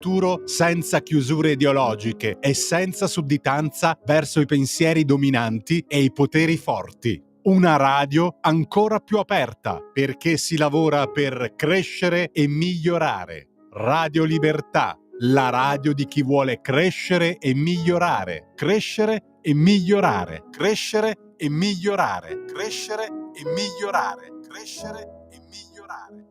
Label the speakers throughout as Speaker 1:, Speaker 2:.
Speaker 1: futuro senza chiusure ideologiche e senza sudditanza verso i pensieri dominanti e i poteri forti. Una radio ancora più aperta, perché si lavora per crescere e migliorare. Radio Libertà, la radio di chi vuole crescere e migliorare. Crescere e migliorare. Crescere e migliorare. Crescere e migliorare. Crescere e migliorare.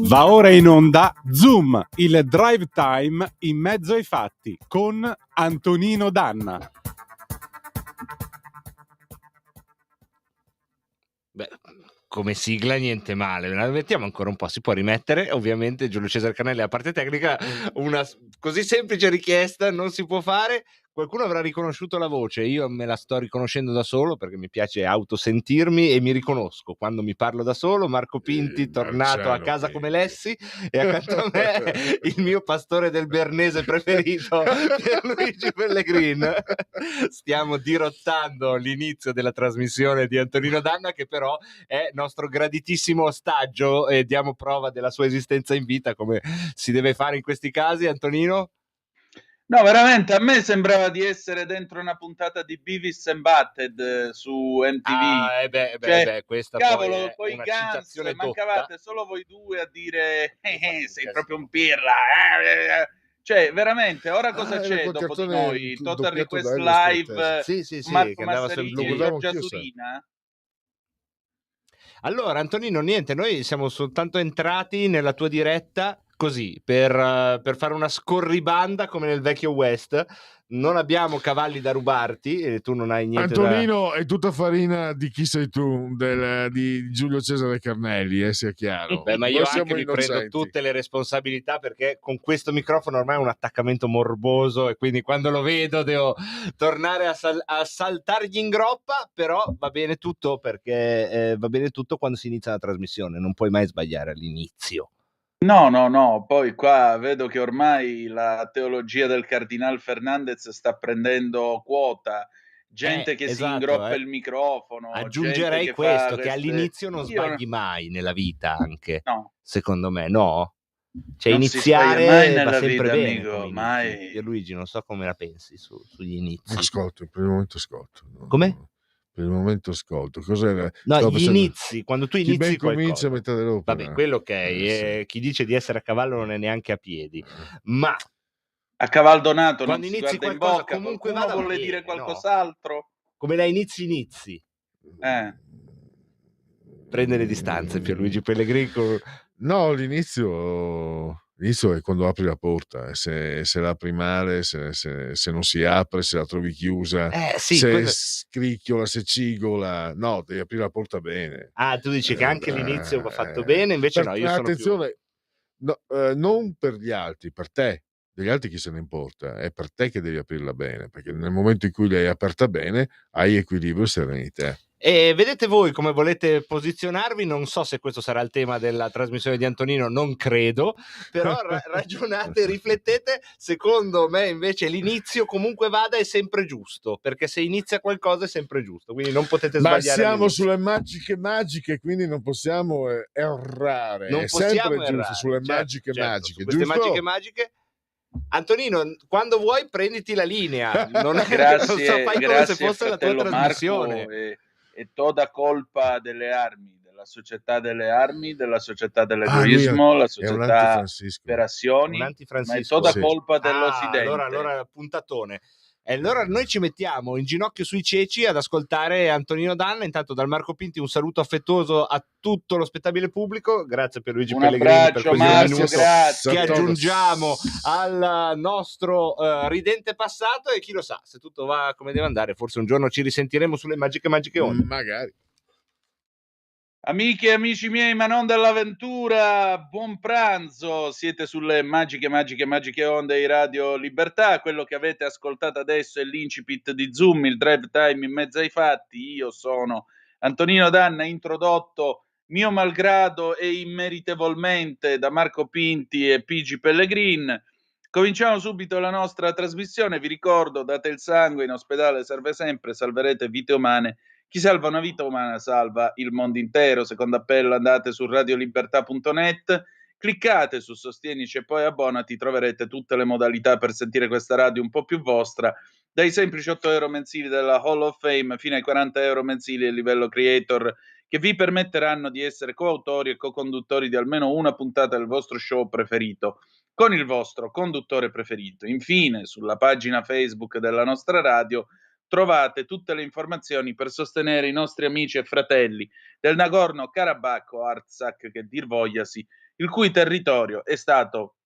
Speaker 1: Va ora in onda Zoom, il drive time in mezzo ai fatti con Antonino Danna.
Speaker 2: Beh, come sigla niente male, la mettiamo ancora un po', si può rimettere. Ovviamente Giulio Cesare Carnelli, a parte tecnica, una così semplice richiesta non si può fare. Qualcuno avrà riconosciuto la voce, io me la sto riconoscendo da solo perché mi piace autosentirmi e mi riconosco quando mi parlo da solo. Marco Pinti, tornato a casa
Speaker 3: Pinti.
Speaker 2: come Lessi, e accanto a me il mio pastore del Bernese preferito, Pierluigi Pellegrin. Stiamo dirottando l'inizio della trasmissione di Antonino Danna, che però è nostro graditissimo ostaggio, e diamo prova della sua esistenza in vita, come si deve fare in questi casi. Antonino?
Speaker 4: No, veramente, a me sembrava di essere dentro una puntata di Beavis and Butthead su MTV.
Speaker 2: Questa
Speaker 4: cavolo,
Speaker 2: poi è una citazione dotta.
Speaker 4: Mancavate solo voi due a dire sei proprio un pirla. Cioè, veramente, ora cosa c'è dopo di noi? Total Request Live,
Speaker 2: sì,
Speaker 4: Marco
Speaker 2: che andava
Speaker 4: Massarini e Giorgia Surina?
Speaker 2: Allora, Antonino, niente, noi siamo soltanto entrati nella tua diretta così, per fare una scorribanda come nel vecchio West. Non abbiamo cavalli da rubarti e tu non hai niente.
Speaker 3: Antonino, è tutta farina di chi sei tu, di Giulio Cesare Carnelli, sia chiaro.
Speaker 2: Beh, ma io anche mi prendo tutte le responsabilità, perché con questo microfono ormai è un attaccamento morboso e quindi quando lo vedo devo tornare a saltargli in groppa. Però va bene tutto, perché va bene tutto quando si inizia la trasmissione, non puoi mai sbagliare all'inizio.
Speaker 4: No, poi qua vedo che ormai la teologia del Cardinal Fernandez sta prendendo quota, gente che si ingroppa il microfono.
Speaker 2: Aggiungerei
Speaker 4: gente
Speaker 2: questo, che all'inizio non sbagli mai nella vita, anche.
Speaker 4: No.
Speaker 2: Secondo me, no? Cioè,
Speaker 4: non
Speaker 2: iniziare
Speaker 4: mai nella
Speaker 2: va sempre
Speaker 4: vita,
Speaker 2: bene,
Speaker 4: amico, mai.
Speaker 2: Luigi, non so come la pensi sugli inizi.
Speaker 3: Ascolto, per il momento ascolto.
Speaker 2: Come?
Speaker 3: Per il momento ascolto. Cos'era?
Speaker 2: No, gli inizi, quando tu inizi
Speaker 3: ben
Speaker 2: qualcosa.
Speaker 3: Comincia a metà dell'opera.
Speaker 2: Vabbè, quello ok.
Speaker 3: Sì.
Speaker 2: Chi dice di essere a cavallo non è neanche a piedi. Ma
Speaker 4: a cavaldonato
Speaker 2: quando
Speaker 4: non si
Speaker 2: inizi
Speaker 4: guarda
Speaker 2: qualcosa,
Speaker 4: in bocca,
Speaker 2: comunque
Speaker 4: qualcuno
Speaker 2: vada
Speaker 4: vuole
Speaker 2: bene,
Speaker 4: dire qualcos'altro?
Speaker 2: No? Come la inizi. Prende le distanze, Pierluigi Pellegrini.
Speaker 3: No, l'inizio è quando apri la porta, se la apri male, se non si apre, se la trovi chiusa, se scricchiola, se cigola, no, devi aprire la porta bene.
Speaker 2: Tu dici che anche l'inizio va fatto bene, invece no, io sono
Speaker 3: attenzione, non per gli altri, per te. Degli altri chi se ne importa, è per te che devi aprirla bene, perché nel momento in cui l'hai aperta bene hai equilibrio e serenità.
Speaker 2: E vedete voi come volete posizionarvi. Non so se questo sarà il tema della trasmissione di Antonino, non credo, però ragionate, riflettete. Secondo me invece l'inizio, comunque vada, è sempre giusto, perché se inizia qualcosa è sempre giusto, quindi non potete sbagliare.
Speaker 3: Ma siamo
Speaker 2: all'inizio.
Speaker 3: sulle magiche, quindi non possiamo errare.
Speaker 2: Non
Speaker 3: è
Speaker 2: possiamo
Speaker 3: sempre
Speaker 2: errare,
Speaker 3: giusto, sulle
Speaker 2: certo,
Speaker 3: magiche,
Speaker 2: su queste
Speaker 3: giusto?
Speaker 2: magiche. Antonino, quando vuoi prenditi la linea.
Speaker 4: Grazie,
Speaker 2: fai come se fosse la tua trasmissione.
Speaker 4: E toda colpa delle armi, della società delle armi, della società dell'egoismo, la società per azioni, ma è toda colpa dell'Occidente.
Speaker 2: Allora puntatone. E allora noi ci mettiamo in ginocchio sui ceci ad ascoltare Antonino Danna. Intanto dal Marco Pinti un saluto affettuoso a tutto lo spettabile pubblico. Grazie per Luigi Pellegrini per questo minuto che aggiungiamo al nostro ridente passato, e chi lo sa, se tutto va come deve andare, forse un giorno ci risentiremo sulle magiche onde.
Speaker 3: Magari.
Speaker 4: Amiche e amici miei, ma non dell'avventura, buon pranzo, siete sulle magiche onde di Radio Libertà. Quello che avete ascoltato adesso è l'incipit di Zoom, il drive time in mezzo ai fatti. Io sono Antonino Danna, introdotto mio malgrado e immeritevolmente da Marco Pinti e Pigi Pellegrin. Cominciamo subito la nostra trasmissione. Vi ricordo, date il sangue, in ospedale serve sempre, salverete vite umane. Chi salva una vita umana salva il mondo intero. Secondo appello, andate su radiolibertà.net, cliccate su Sostienici e poi abbonati, troverete tutte le modalità per sentire questa radio un po' più vostra, dai semplici 8 euro mensili della Hall of Fame fino ai 40 euro mensili a livello creator, che vi permetteranno di essere coautori e co-conduttori di almeno una puntata del vostro show preferito, con il vostro conduttore preferito. Infine, sulla pagina Facebook della nostra radio trovate tutte le informazioni per sostenere i nostri amici e fratelli del Nagorno-Karabakh o Artsakh, che dir vogliasi, il cui territorio è stato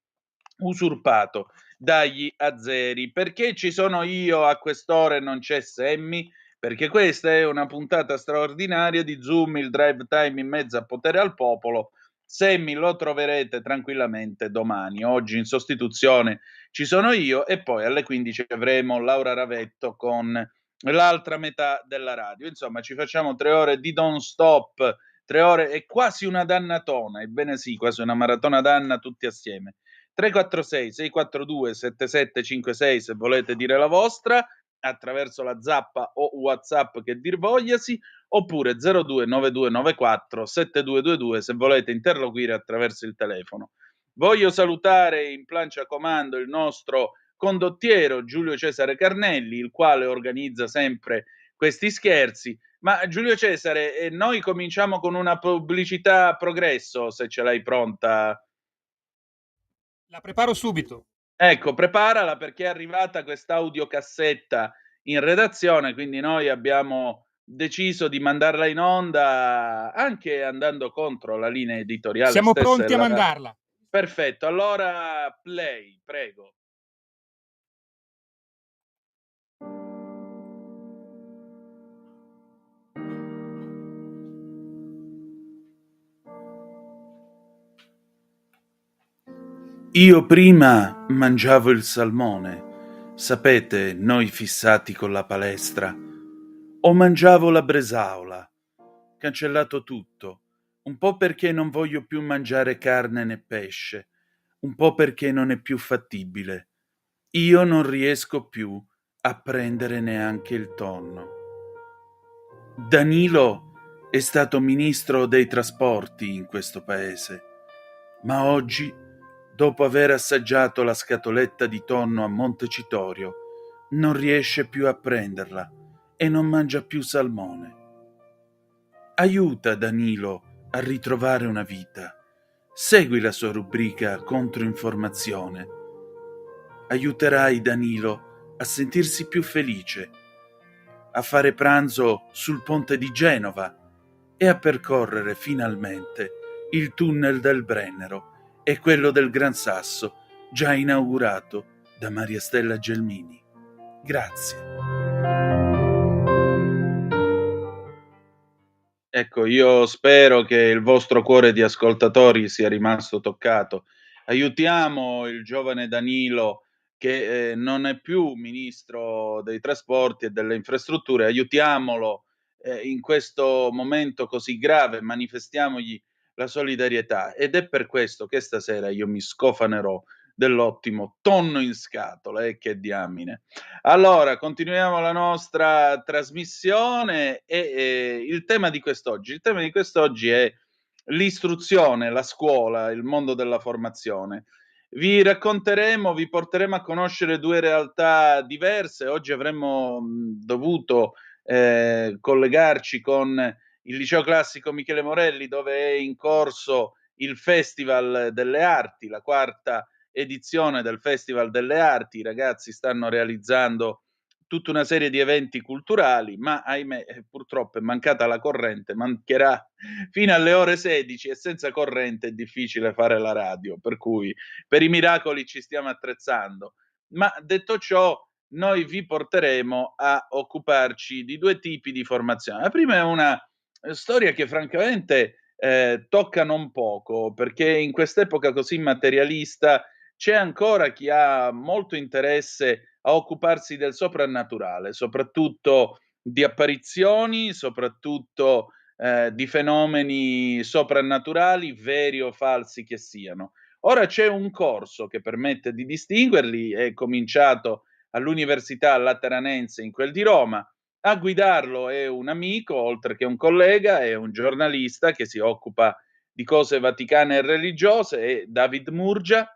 Speaker 4: usurpato dagli azeri. Perché ci sono io a quest'ora e non c'è Sammy? Perché questa è una puntata straordinaria di Zoom, il drive time in mezzo a Potere al Popolo. Sammy lo troverete tranquillamente domani. Oggi in sostituzione ci sono io e poi alle 15 avremo Laura Ravetto con l'altra metà della radio. Insomma, ci facciamo 3 ore di non stop, 3 ore è quasi una dannatona, ebbene sì, quasi una maratona danna tutti assieme. 346 642 7756 se volete dire la vostra attraverso la zappa o WhatsApp, che dir vogliasi, oppure 029294 7222 se volete interloquire attraverso il telefono. Voglio salutare in plancia comando il nostro condottiero Giulio Cesare Carnelli, il quale organizza sempre questi scherzi. Ma Giulio Cesare, noi cominciamo con una pubblicità progresso, se ce l'hai pronta.
Speaker 5: La preparo subito.
Speaker 4: Ecco, preparala, perché è arrivata questa audiocassetta in redazione, quindi noi abbiamo deciso di mandarla in onda anche andando contro la linea editoriale.
Speaker 5: Siamo pronti a mandarla.
Speaker 4: Perfetto, allora play, prego. Io prima mangiavo il salmone, sapete, noi fissati con la palestra, o mangiavo la bresaola, cancellato tutto, un po' perché non voglio più mangiare carne né pesce, un po' perché non è più fattibile. Io non riesco più a prendere neanche il tonno. Danilo è stato ministro dei trasporti in questo paese, ma oggi, dopo aver assaggiato la scatoletta di tonno a Montecitorio, non riesce più a prenderla e non mangia più salmone. Aiuta Danilo a ritrovare una vita. Segui la sua rubrica Controinformazione. Aiuterai Danilo a sentirsi più felice, a fare pranzo sul ponte di Genova e a percorrere finalmente il tunnel del Brennero e quello del Gran Sasso, già inaugurato da Maria Stella Gelmini. Grazie. Ecco, io spero che il vostro cuore di ascoltatori sia rimasto toccato. Aiutiamo il giovane Danilo, che non è più ministro dei trasporti e delle infrastrutture, aiutiamolo in questo momento così grave, manifestiamogli la solidarietà, ed è per questo che stasera io mi scofanerò dell'ottimo tonno in scatola, che diamine. Allora, continuiamo la nostra trasmissione e il tema di quest'oggi. Il tema di quest'oggi è l'istruzione, la scuola, il mondo della formazione. Vi racconteremo, vi porteremo a conoscere due realtà diverse. Oggi avremmo dovuto collegarci con il Liceo Classico Michele Morelli, dove è in corso il Festival delle Arti, la quarta edizione del Festival delle Arti. I ragazzi stanno realizzando tutta una serie di eventi culturali, ma ahimè purtroppo è mancata la corrente, mancherà fino alle ore 16 e senza corrente è difficile fare la radio, per cui per i miracoli ci stiamo attrezzando. Ma detto ciò, noi vi porteremo a occuparci di due tipi di formazione. La prima è una storia che francamente tocca non poco, perché in quest'epoca così materialista c'è ancora chi ha molto interesse a occuparsi del soprannaturale, soprattutto di apparizioni, soprattutto di fenomeni soprannaturali, veri o falsi che siano. Ora c'è un corso che permette di distinguerli, è cominciato all'Università Lateranense in quel di Roma. A guidarlo è un amico, oltre che un collega, è un giornalista che si occupa di cose vaticane e religiose, è David Murgia.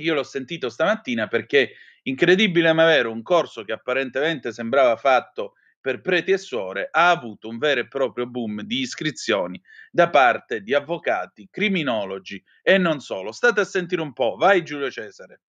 Speaker 4: Io l'ho sentito stamattina perché, incredibile ma vero, un corso che apparentemente sembrava fatto per preti e suore ha avuto un vero e proprio boom di iscrizioni da parte di avvocati, criminologi e non solo. State a sentire un po', vai Giulio Cesare.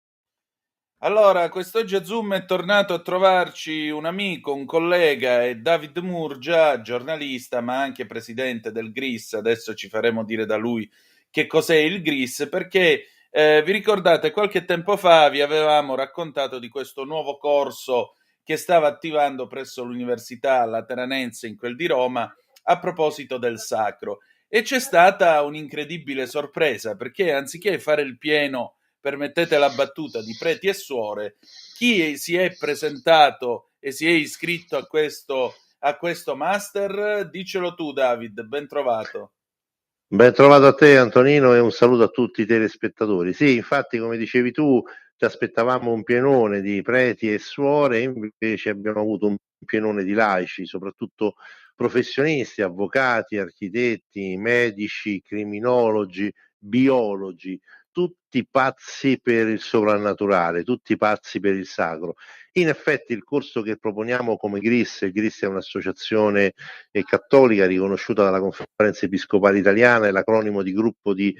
Speaker 4: Allora, quest'oggi a Zoom è tornato a trovarci un amico, un collega, è David Murgia, giornalista ma anche presidente del GRIS. Adesso ci faremo dire da lui che cos'è il GRIS, perché vi ricordate qualche tempo fa vi avevamo raccontato di questo nuovo corso che stava attivando presso l'Università Lateranense in quel di Roma a proposito del sacro, e c'è stata un'incredibile sorpresa, perché anziché fare il pieno, permettete la battuta, di preti e suore, chi si è presentato e si è iscritto a questo master? Dicelo tu David, ben trovato.
Speaker 6: Ben trovato a te Antonino e un saluto a tutti i telespettatori. Sì, infatti come dicevi tu ci aspettavamo un pienone di preti e suore, invece abbiamo avuto un pienone di laici, soprattutto professionisti, avvocati, architetti, medici, criminologi, biologi, tutti pazzi per il sovrannaturale, tutti pazzi per il sacro. In effetti il corso che proponiamo come GRIS, il GRIS è un'associazione cattolica riconosciuta dalla Conferenza Episcopale Italiana, è l'acronimo di gruppo di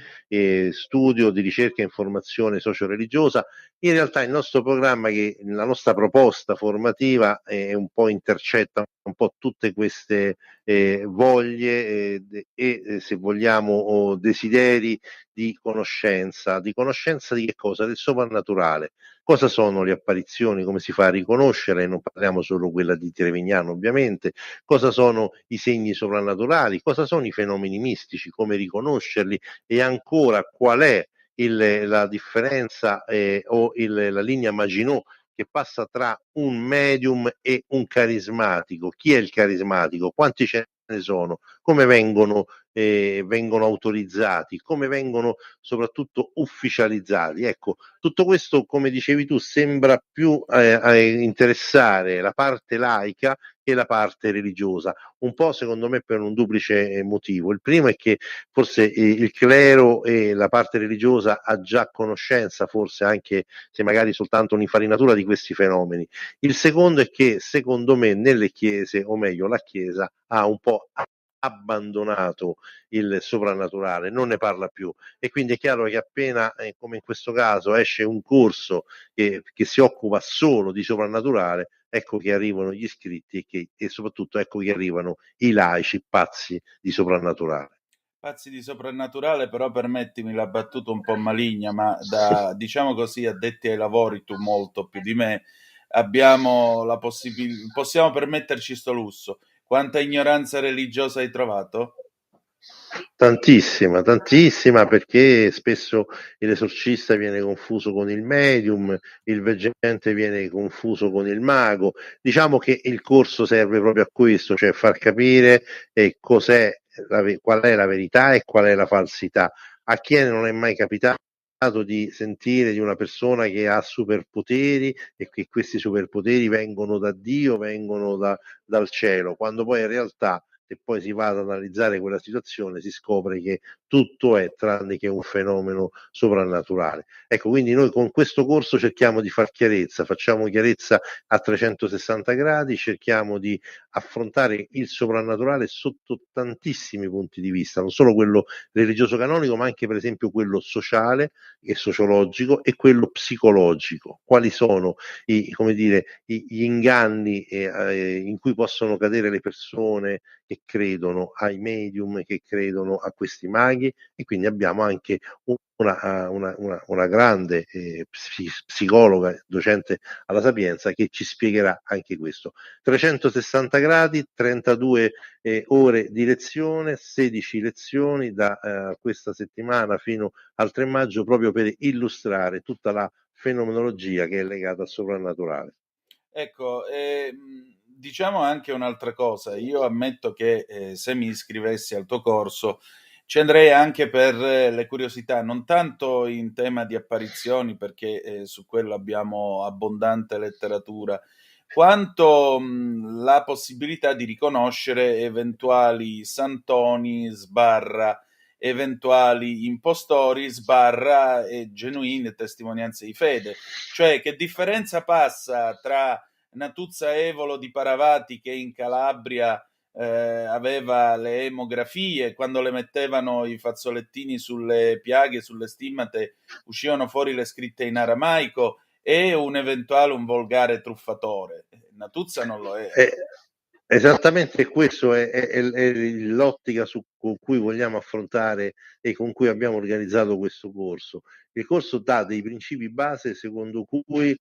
Speaker 6: studio, di ricerca e informazione socio-religiosa. In realtà il nostro programma, la nostra proposta formativa è un po' intercetta un po' tutte queste voglie e se vogliamo desideri di conoscenza di che cosa? Del soprannaturale. Cosa sono le apparizioni? Come si fa a riconoscere? Non parliamo solo quella di Trevignano ovviamente. Cosa sono i segni soprannaturali? Cosa sono i fenomeni mistici? Come riconoscerli? E ancora qual è la differenza o la linea Maginot che passa tra un medium e un carismatico? Chi è il carismatico? Quanti ce ne sono? Come vengono autorizzati? Come vengono soprattutto ufficializzati? Ecco, tutto questo, come dicevi tu, sembra più interessare la parte laica che la parte religiosa, un po' secondo me per un duplice motivo. Il primo è che forse il clero e la parte religiosa ha già conoscenza, forse anche se magari soltanto un'infarinatura di questi fenomeni. Il secondo è che secondo me nelle chiese, o meglio la Chiesa, ha un po' abbandonato il soprannaturale, non ne parla più, e quindi è chiaro che appena come in questo caso esce un corso che si occupa solo di soprannaturale, ecco che arrivano gli iscritti e soprattutto ecco che arrivano i laici pazzi di soprannaturale.
Speaker 4: Pazzi di soprannaturale, però permettimi la battuta un po' maligna, ma da, diciamo così, addetti ai lavori, tu molto più di me, abbiamo la possiamo permetterci sto lusso. Quanta ignoranza religiosa hai trovato?
Speaker 6: Tantissima, tantissima, perché spesso l'esorcista viene confuso con il medium, il veggente viene confuso con il mago. Diciamo che il corso serve proprio a questo, cioè far capire qual è la verità e qual è la falsità. A chi non è mai capitato di sentire di una persona che ha superpoteri e che questi superpoteri vengono da Dio, vengono dal cielo, quando poi in realtà, se poi si va ad analizzare quella situazione, si scopre che tutto è tranne che un fenomeno soprannaturale. Ecco, quindi noi con questo corso cerchiamo di far chiarezza, facciamo chiarezza a 360 gradi, cerchiamo di affrontare il soprannaturale sotto tantissimi punti di vista, non solo quello religioso canonico, ma anche per esempio quello sociale e sociologico e quello psicologico. Quali sono gli inganni in cui possono cadere le persone che credono ai medium, che credono a questi maghi, e quindi abbiamo anche una grande psicologa, docente alla Sapienza, che ci spiegherà anche questo. 360 gradi, 32 ore di lezione, 16 lezioni da questa settimana fino al 3 maggio, proprio per illustrare tutta la fenomenologia che è legata al soprannaturale.
Speaker 4: Ecco, diciamo anche un'altra cosa. Io ammetto che se mi iscrivessi al tuo corso ci andrei anche per le curiosità, non tanto in tema di apparizioni, perché su quello abbiamo abbondante letteratura, quanto la possibilità di riconoscere eventuali santoni sbarra eventuali impostori sbarra e genuine testimonianze di fede. Cioè, che differenza passa tra Natuzza Evolo di Paravati, che in Calabria aveva le emografie, quando le mettevano i fazzolettini sulle piaghe, sulle stimmate, uscivano fuori le scritte in aramaico, e un volgare truffatore. Natuzza non lo è.
Speaker 6: Esattamente questo è l'ottica con cui vogliamo affrontare e con cui abbiamo organizzato questo corso. Il corso dà dei principi base secondo cui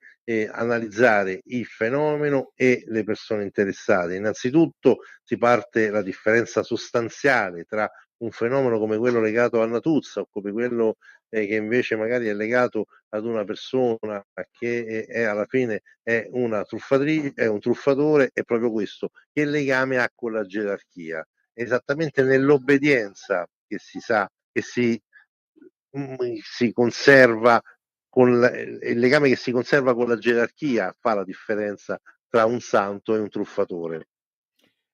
Speaker 6: analizzare il fenomeno e le persone interessate. Innanzitutto si parte la differenza sostanziale tra un fenomeno come quello legato a Natuzza o come quello che invece magari è legato ad una persona che è alla fine è una truffatrice, è un truffatore, è proprio questo. Che legame ha con la gerarchia? Esattamente nell'obbedienza che si sa, che si conserva il legame che si conserva con la gerarchia fa la differenza tra un santo e un truffatore.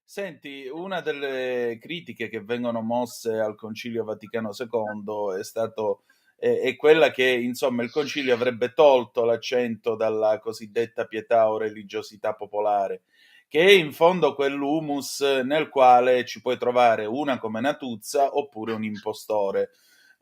Speaker 4: Senti, una delle critiche che vengono mosse al Concilio Vaticano II è quella che, insomma, il Concilio avrebbe tolto l'accento dalla cosiddetta pietà o religiosità popolare, che è in fondo quell'humus nel quale ci puoi trovare una come Natuzza oppure un impostore.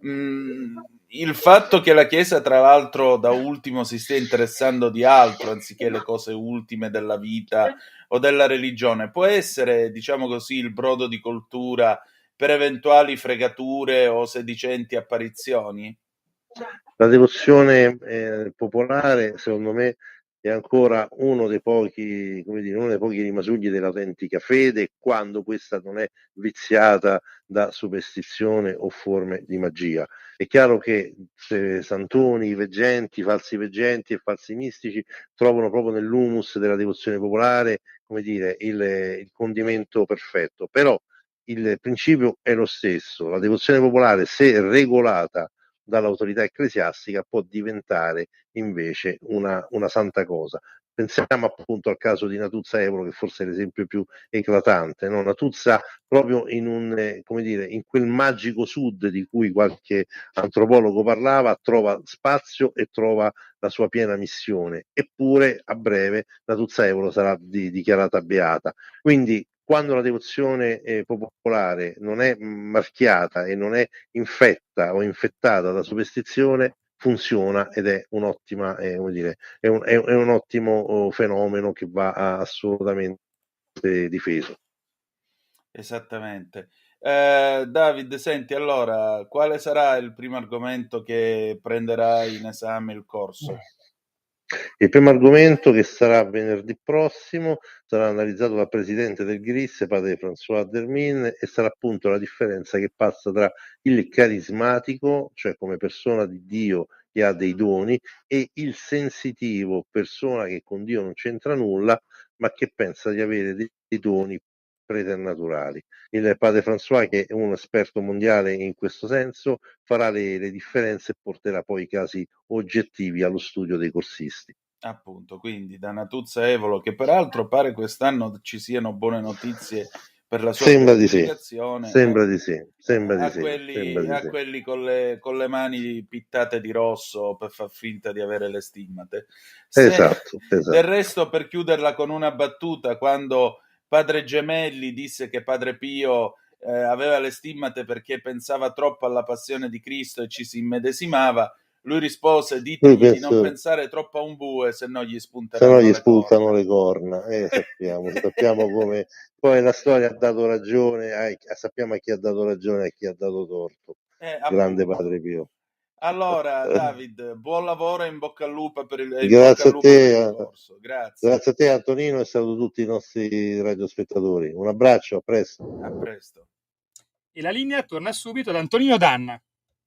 Speaker 4: Il fatto che la Chiesa, tra l'altro, da ultimo si stia interessando di altro anziché le cose ultime della vita o della religione, può essere, diciamo così, il brodo di coltura per eventuali fregature o sedicenti apparizioni?
Speaker 6: La devozione popolare, secondo me, è ancora uno dei pochi rimasugli dell'autentica fede, quando questa non è viziata da superstizione o forme di magia. È chiaro che santoni, veggenti, falsi veggenti e falsi mistici trovano proprio nell'humus della devozione popolare, come dire, il condimento perfetto. Però il principio è lo stesso. La devozione popolare, se regolata dall'autorità ecclesiastica, può diventare invece una santa cosa. Pensiamo appunto al caso di Natuzza Evolo, che forse è l'esempio più eclatante, no? Natuzza proprio in quel magico sud di cui qualche antropologo parlava, trova spazio e trova la sua piena missione, eppure a breve Natuzza Evolo sarà dichiarata beata. Quindi quando la devozione popolare non è marchiata e non è infetta o infettata da superstizione, funziona ed è un'ottima, è un ottimo fenomeno che va assolutamente difeso.
Speaker 4: Esattamente. David, senti, allora, quale sarà il primo argomento che prenderà in esame il corso?
Speaker 6: Il primo argomento, che sarà venerdì prossimo, sarà analizzato dal presidente del GRIS, padre François Dermin, e sarà appunto la differenza che passa tra il carismatico, cioè come persona di Dio che ha dei doni, e il sensitivo, persona che con Dio non c'entra nulla, ma che pensa di avere dei doni preternaturali. Il padre François, che è un esperto mondiale in questo senso, farà le differenze e porterà poi i casi oggettivi allo studio dei corsisti.
Speaker 4: Appunto, quindi da Natuzza Evolo, che peraltro pare quest'anno ci siano buone notizie per la sua beatificazione,
Speaker 6: sembra di sì,
Speaker 4: quelli con le mani pittate di rosso per far finta di avere le stimmate.
Speaker 6: Esatto.
Speaker 4: Del resto, per chiuderla con una battuta, quando Padre Gemelli disse che Padre Pio aveva le stimmate perché pensava troppo alla passione di Cristo e ci si immedesimava, lui rispose: ditegli di non pensare troppo a un bue, se no gli spuntano
Speaker 6: le corna. Sappiamo come poi la storia ha dato ragione, sappiamo a chi ha dato ragione e a chi ha dato torto. Grande Padre Pio.
Speaker 4: Allora, David, buon lavoro e in bocca al lupo per il
Speaker 6: Grazie a te,
Speaker 4: corso.
Speaker 6: Grazie a te, Antonino, e saluto tutti i nostri radiospettatori. Un abbraccio, a presto.
Speaker 4: A presto.
Speaker 5: E la linea torna subito ad Antonino Danna.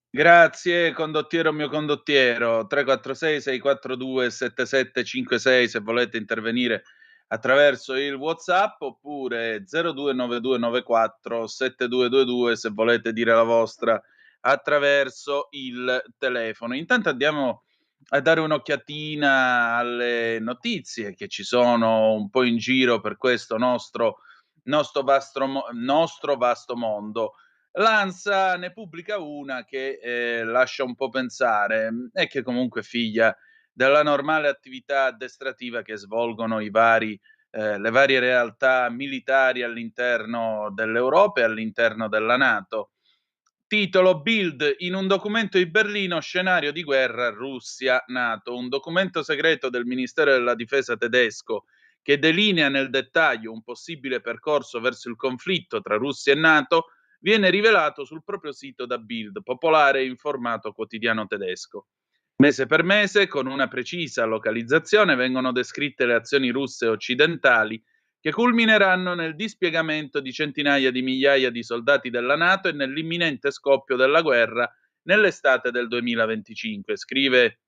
Speaker 4: Grazie, condottiero mio condottiero. 346 642 7756 se volete intervenire attraverso il WhatsApp, oppure 0292947222 se volete dire la vostra attraverso il telefono. Intanto andiamo a dare un'occhiatina alle notizie che ci sono un po' in giro per questo nostro vasto mondo. L'ANSA ne pubblica una che lascia un po' pensare e che comunque è figlia della normale attività addestrativa che svolgono le varie realtà militari all'interno dell'Europa e all'interno della NATO. Titolo: Bild, in un documento di Berlino, scenario di guerra Russia-NATO. Un documento segreto del Ministero della Difesa tedesco che delinea nel dettaglio un possibile percorso verso il conflitto tra Russia e NATO viene rivelato sul proprio sito da Bild, popolare e informato quotidiano tedesco. Mese per mese, con una precisa localizzazione, vengono descritte le azioni russe e occidentali che culmineranno nel dispiegamento di centinaia di migliaia di soldati della NATO e nell'imminente scoppio della guerra nell'estate del 2025, scrive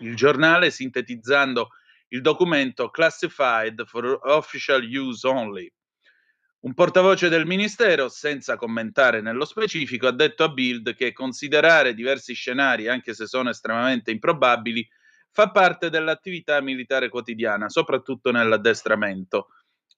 Speaker 4: il giornale sintetizzando il documento Classified for Official Use Only. Un portavoce del Ministero, senza commentare nello specifico, ha detto a Bild che considerare diversi scenari, anche se sono estremamente improbabili, fa parte dell'attività militare quotidiana, soprattutto nell'addestramento.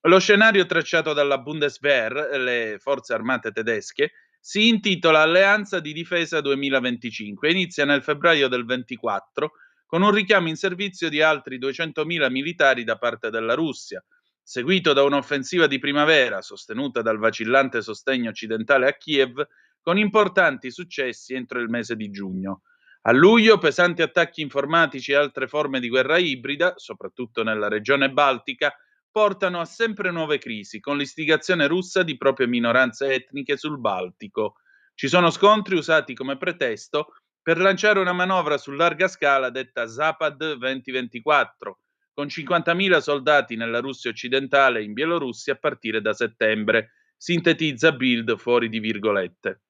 Speaker 4: Lo scenario tracciato dalla Bundeswehr, le forze armate tedesche, si intitola Alleanza di difesa 2025 e inizia nel febbraio del 24 con un richiamo in servizio di altri 200.000 militari da parte della Russia, seguito da un'offensiva di primavera sostenuta dal vacillante sostegno occidentale a Kiev, con importanti successi entro il mese di giugno. A luglio pesanti attacchi informatici e altre forme di guerra ibrida, soprattutto nella regione baltica, portano a sempre nuove crisi, con l'istigazione russa di proprie minoranze etniche sul Baltico. Ci sono scontri usati come pretesto per lanciare una manovra su larga scala detta Zapad 2024, con 50.000 soldati nella Russia occidentale e in Bielorussia a partire da settembre, sintetizza Bild fuori di virgolette.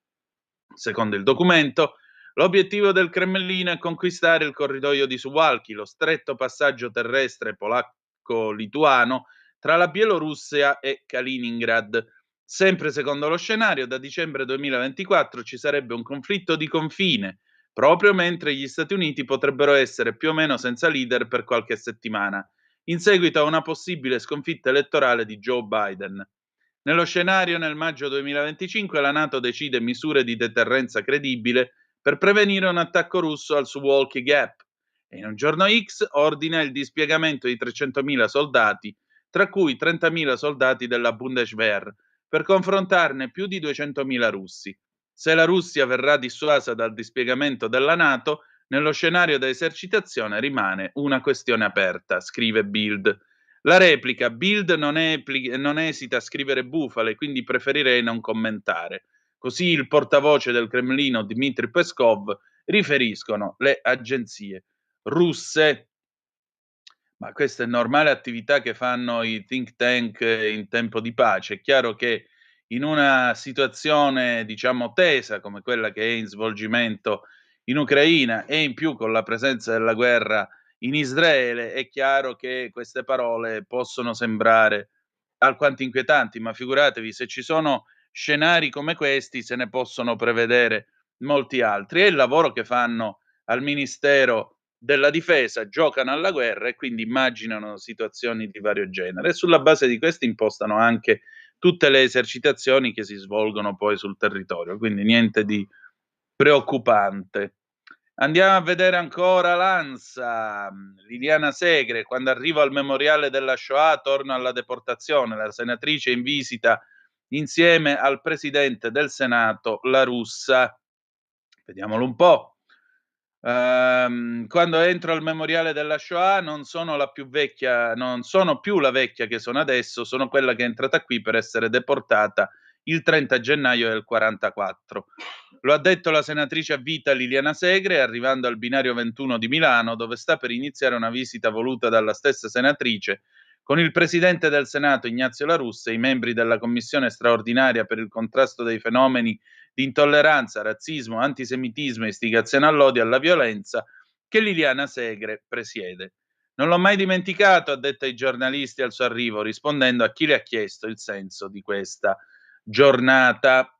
Speaker 4: Secondo il documento, l'obiettivo del Cremlino è conquistare il corridoio di Suwalki, lo stretto passaggio terrestre polacco-lituano tra la Bielorussia e Kaliningrad. Sempre secondo lo scenario, da dicembre 2024 ci sarebbe un conflitto di confine, proprio mentre gli Stati Uniti potrebbero essere più o meno senza leader per qualche settimana, in seguito a una possibile sconfitta elettorale di Joe Biden. Nello scenario, nel maggio 2025, la NATO decide misure di deterrenza credibile per prevenire un attacco russo al Suwalki Gap e in un giorno X ordina il dispiegamento di 300.000 soldati, tra cui 30.000 soldati della Bundeswehr, per confrontarne più di 200.000 russi. Se la Russia verrà dissuasa dal dispiegamento della NATO, nello scenario da esercitazione rimane una questione aperta, scrive Bild. La replica: Bild non esita a scrivere bufale, quindi preferirei non commentare. Così il portavoce del Cremlino Dmitry Peskov riferiscono le agenzie russe. Ma questa è normale attività che fanno i think tank in tempo di pace. È chiaro che in una situazione, diciamo, tesa come quella che è in svolgimento in Ucraina e in più con la presenza della guerra in Israele, è chiaro che queste parole possono sembrare alquanto inquietanti, ma figuratevi, se ci sono scenari come questi, se ne possono prevedere molti altri. È il lavoro che fanno al Ministero della Difesa, giocano alla guerra e quindi immaginano situazioni di vario genere e sulla base di queste impostano anche tutte le esercitazioni che si svolgono poi sul territorio, quindi niente di preoccupante. Andiamo a vedere ancora l'ANSA. Liliana Segre, quando arrivo al memoriale della Shoah torno alla deportazione, la senatrice in visita insieme al presidente del Senato, La Russa. Vediamolo un po'. Quando entro al memoriale della Shoah non sono più la vecchia che sono adesso, sono quella che è entrata qui per essere deportata il 30 gennaio del 44. Lo ha detto la senatrice a vita Liliana Segre, arrivando al binario 21 di Milano, dove sta per iniziare una visita voluta dalla stessa senatrice con il presidente del Senato Ignazio La Russa e i membri della commissione straordinaria per il contrasto dei fenomeni di intolleranza, razzismo, antisemitismo e istigazione all'odio e alla violenza che Liliana Segre presiede. Non l'ho mai dimenticato, ha detto ai giornalisti al suo arrivo, rispondendo a chi le ha chiesto il senso di questa giornata.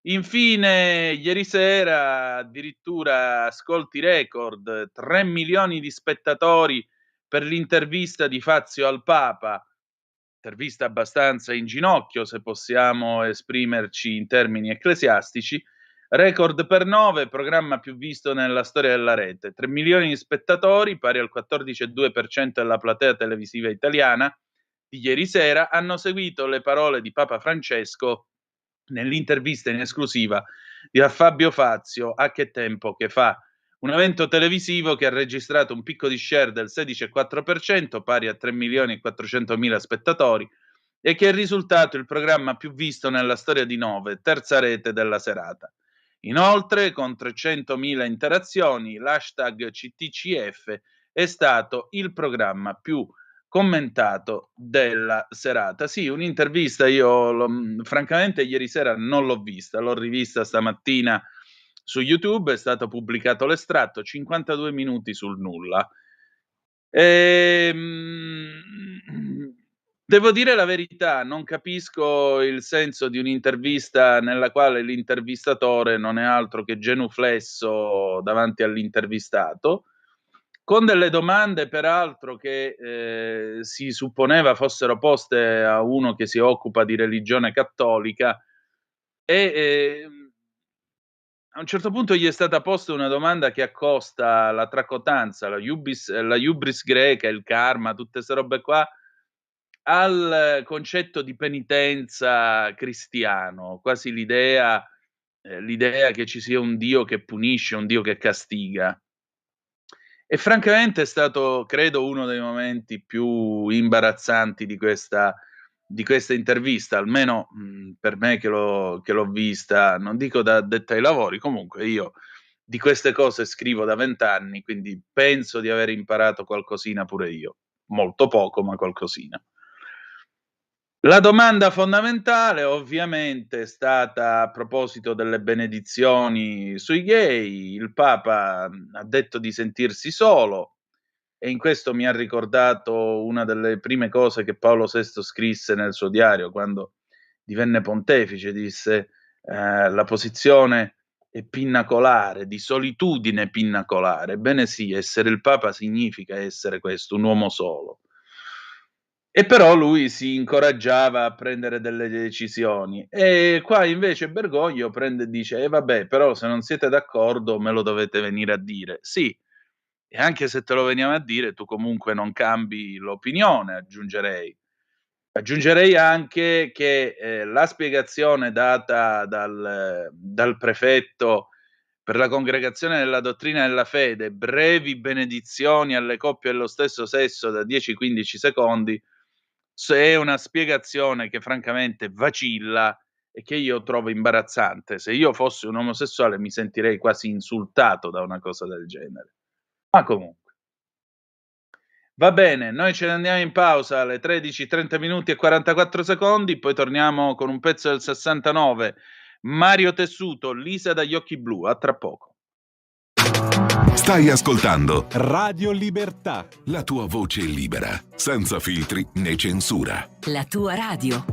Speaker 4: Infine, ieri sera addirittura ascolti record, 3 milioni di spettatori per l'intervista di Fazio al Papa, intervista abbastanza in ginocchio se possiamo esprimerci in termini ecclesiastici, record per 9, programma più visto nella storia della rete, 3 milioni di spettatori, pari al 14,2% della platea televisiva italiana, di ieri sera hanno seguito le parole di Papa Francesco nell'intervista in esclusiva di Fabio Fazio a Che tempo che fa, un evento televisivo che ha registrato un picco di share del 16,4%, pari a 3 milioni e 400 mila spettatori, e che è risultato il programma più visto nella storia di 9, terza rete della serata. Inoltre, con 300.000 interazioni, l'hashtag CTCF è stato il programma più commentato della serata. Sì, un'intervista francamente ieri sera non l'ho vista, l'ho rivista stamattina su YouTube, è stato pubblicato l'estratto, 52 minuti sul nulla. Devo dire la verità, non capisco il senso di un'intervista nella quale l'intervistatore non è altro che genuflesso davanti all'intervistato, con delle domande peraltro che si supponeva fossero poste a uno che si occupa di religione cattolica e a un certo punto gli è stata posta una domanda che accosta la tracotanza, la hubris greca, il karma, tutte queste robe qua, al concetto di penitenza cristiano, quasi l'idea che ci sia un Dio che punisce, un Dio che castiga. E francamente è stato, credo, uno dei momenti più imbarazzanti di questa intervista, almeno per me che l'ho vista, non dico da addetto ai lavori, comunque io di queste cose scrivo da 20 anni, quindi penso di aver imparato qualcosina pure io. Molto poco, ma qualcosina. La domanda fondamentale ovviamente è stata a proposito delle benedizioni sui gay. Il Papa ha detto di sentirsi solo e in questo mi ha ricordato una delle prime cose che Paolo VI scrisse nel suo diario quando divenne pontefice, disse la posizione è pinnacolare, di solitudine pinnacolare. Ebbene sì, essere il Papa significa essere questo, un uomo solo. E però lui si incoraggiava a prendere delle decisioni. E qua invece Bergoglio prende e dice: vabbè, però se non siete d'accordo me lo dovete venire a dire. Sì, e anche se te lo veniamo a dire, tu comunque non cambi l'opinione, aggiungerei. Aggiungerei anche che la spiegazione data dal prefetto per la congregazione della dottrina della fede, brevi benedizioni alle coppie dello stesso sesso da 10-15 secondi, è una spiegazione che francamente vacilla e che io trovo imbarazzante. Se io fossi un omosessuale mi sentirei quasi insultato da una cosa del genere. Ma comunque. Va bene, noi ce ne andiamo in pausa alle 13:30 minuti e 44 secondi, poi torniamo con un pezzo del 69. Mario Tessuto, Lisa dagli occhi blu, a tra poco.
Speaker 7: Stai ascoltando
Speaker 1: Radio Libertà,
Speaker 7: la tua voce libera, senza filtri né censura.
Speaker 8: La tua radio.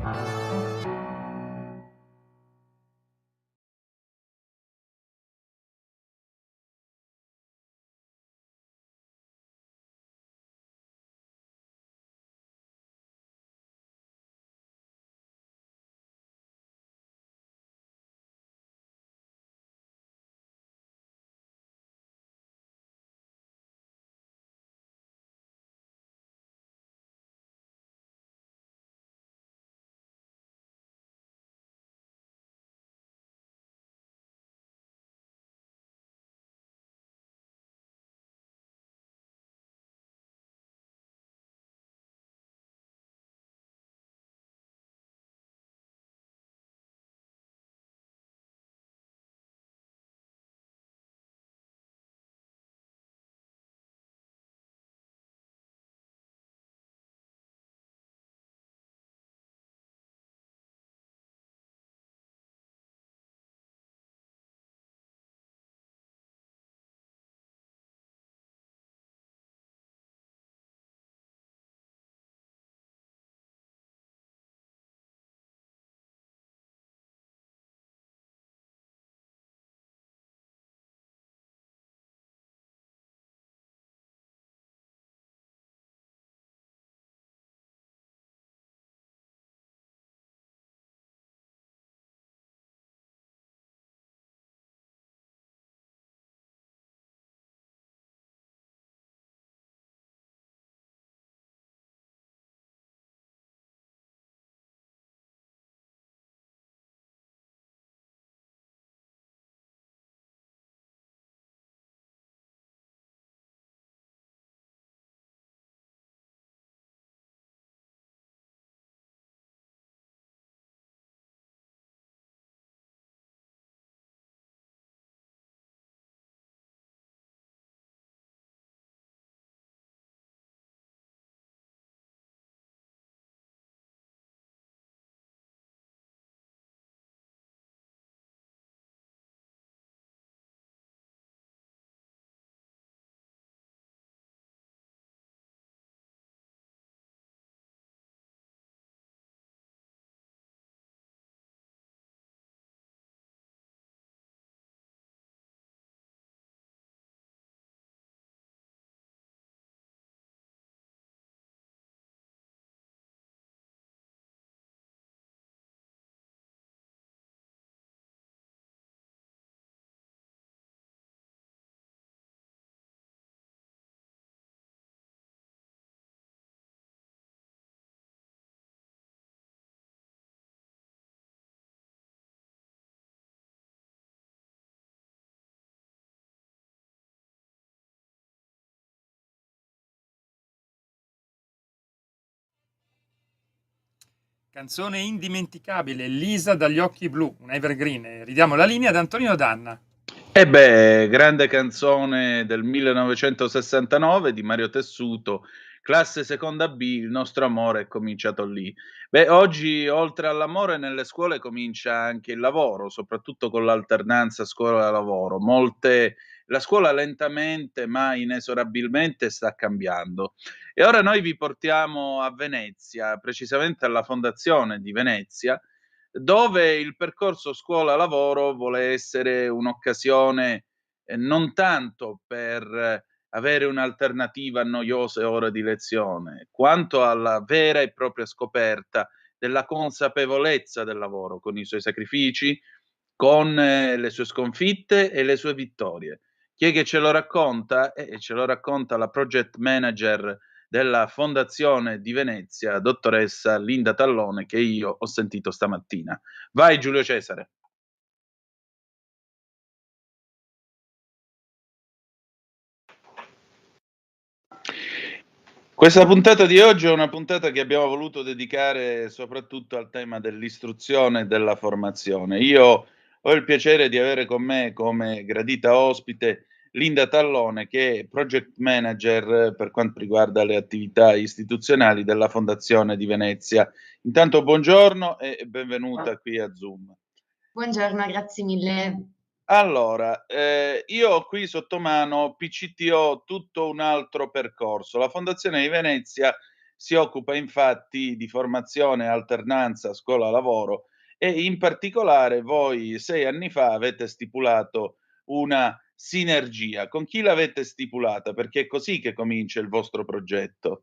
Speaker 5: Canzone indimenticabile, Lisa dagli occhi blu, un evergreen. Ridiamo la linea ad Antonino Danna.
Speaker 4: Grande canzone del 1969 di Mario Tessuto, classe seconda B, il nostro amore è cominciato lì. Oggi oltre all'amore nelle scuole comincia anche il lavoro, soprattutto con l'alternanza scuola-lavoro. La scuola lentamente ma inesorabilmente sta cambiando. E ora noi vi portiamo a Venezia, precisamente alla Fondazione di Venezia, dove il percorso scuola-lavoro vuole essere un'occasione non tanto per avere un'alternativa a noiose ore di lezione, quanto alla vera e propria scoperta della consapevolezza del lavoro, con i suoi sacrifici, con le sue sconfitte e le sue vittorie. Chi è che ce lo racconta? Ce lo racconta la project manager della Fondazione di Venezia, dottoressa Linda Tallone, che io ho sentito stamattina. Vai Giulio Cesare. Questa puntata di oggi è una puntata che abbiamo voluto dedicare soprattutto al tema dell'istruzione e della formazione. Io ho il piacere di avere con me come gradita ospite Linda Tallone, che è project manager per quanto riguarda le attività istituzionali della Fondazione di Venezia. Intanto buongiorno e benvenuta qui a Zoom.
Speaker 9: Buongiorno, grazie mille.
Speaker 4: Allora, io ho qui sotto mano PCTO, tutto un altro percorso. La Fondazione di Venezia si occupa infatti di formazione, alternanza, scuola-lavoro e in particolare voi 6 anni fa avete stipulato una sinergia. Con chi l'avete stipulata? Perché è così che comincia il vostro progetto.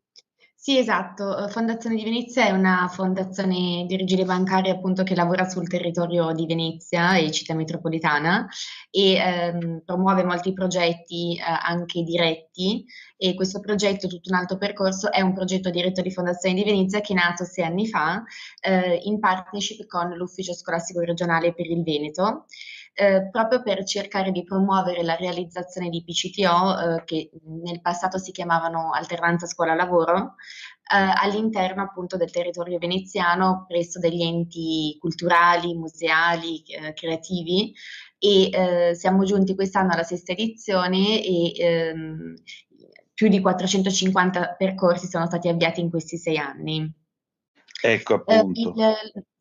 Speaker 9: Sì, esatto. Fondazione di Venezia è una fondazione di origine bancaria appunto che lavora sul territorio di Venezia e città metropolitana e promuove molti progetti anche diretti e questo progetto, tutto un altro percorso, è un progetto diretto di Fondazione di Venezia che è nato 6 anni fa in partnership con l'Ufficio Scolastico Regionale per il Veneto. Proprio per cercare di promuovere la realizzazione di PCTO, che nel passato si chiamavano alternanza scuola-lavoro, all'interno appunto del territorio veneziano presso degli enti culturali, museali, creativi e siamo giunti quest'anno alla 6ª edizione e più di 450 percorsi sono stati avviati in questi 6 anni.
Speaker 4: Ecco appunto.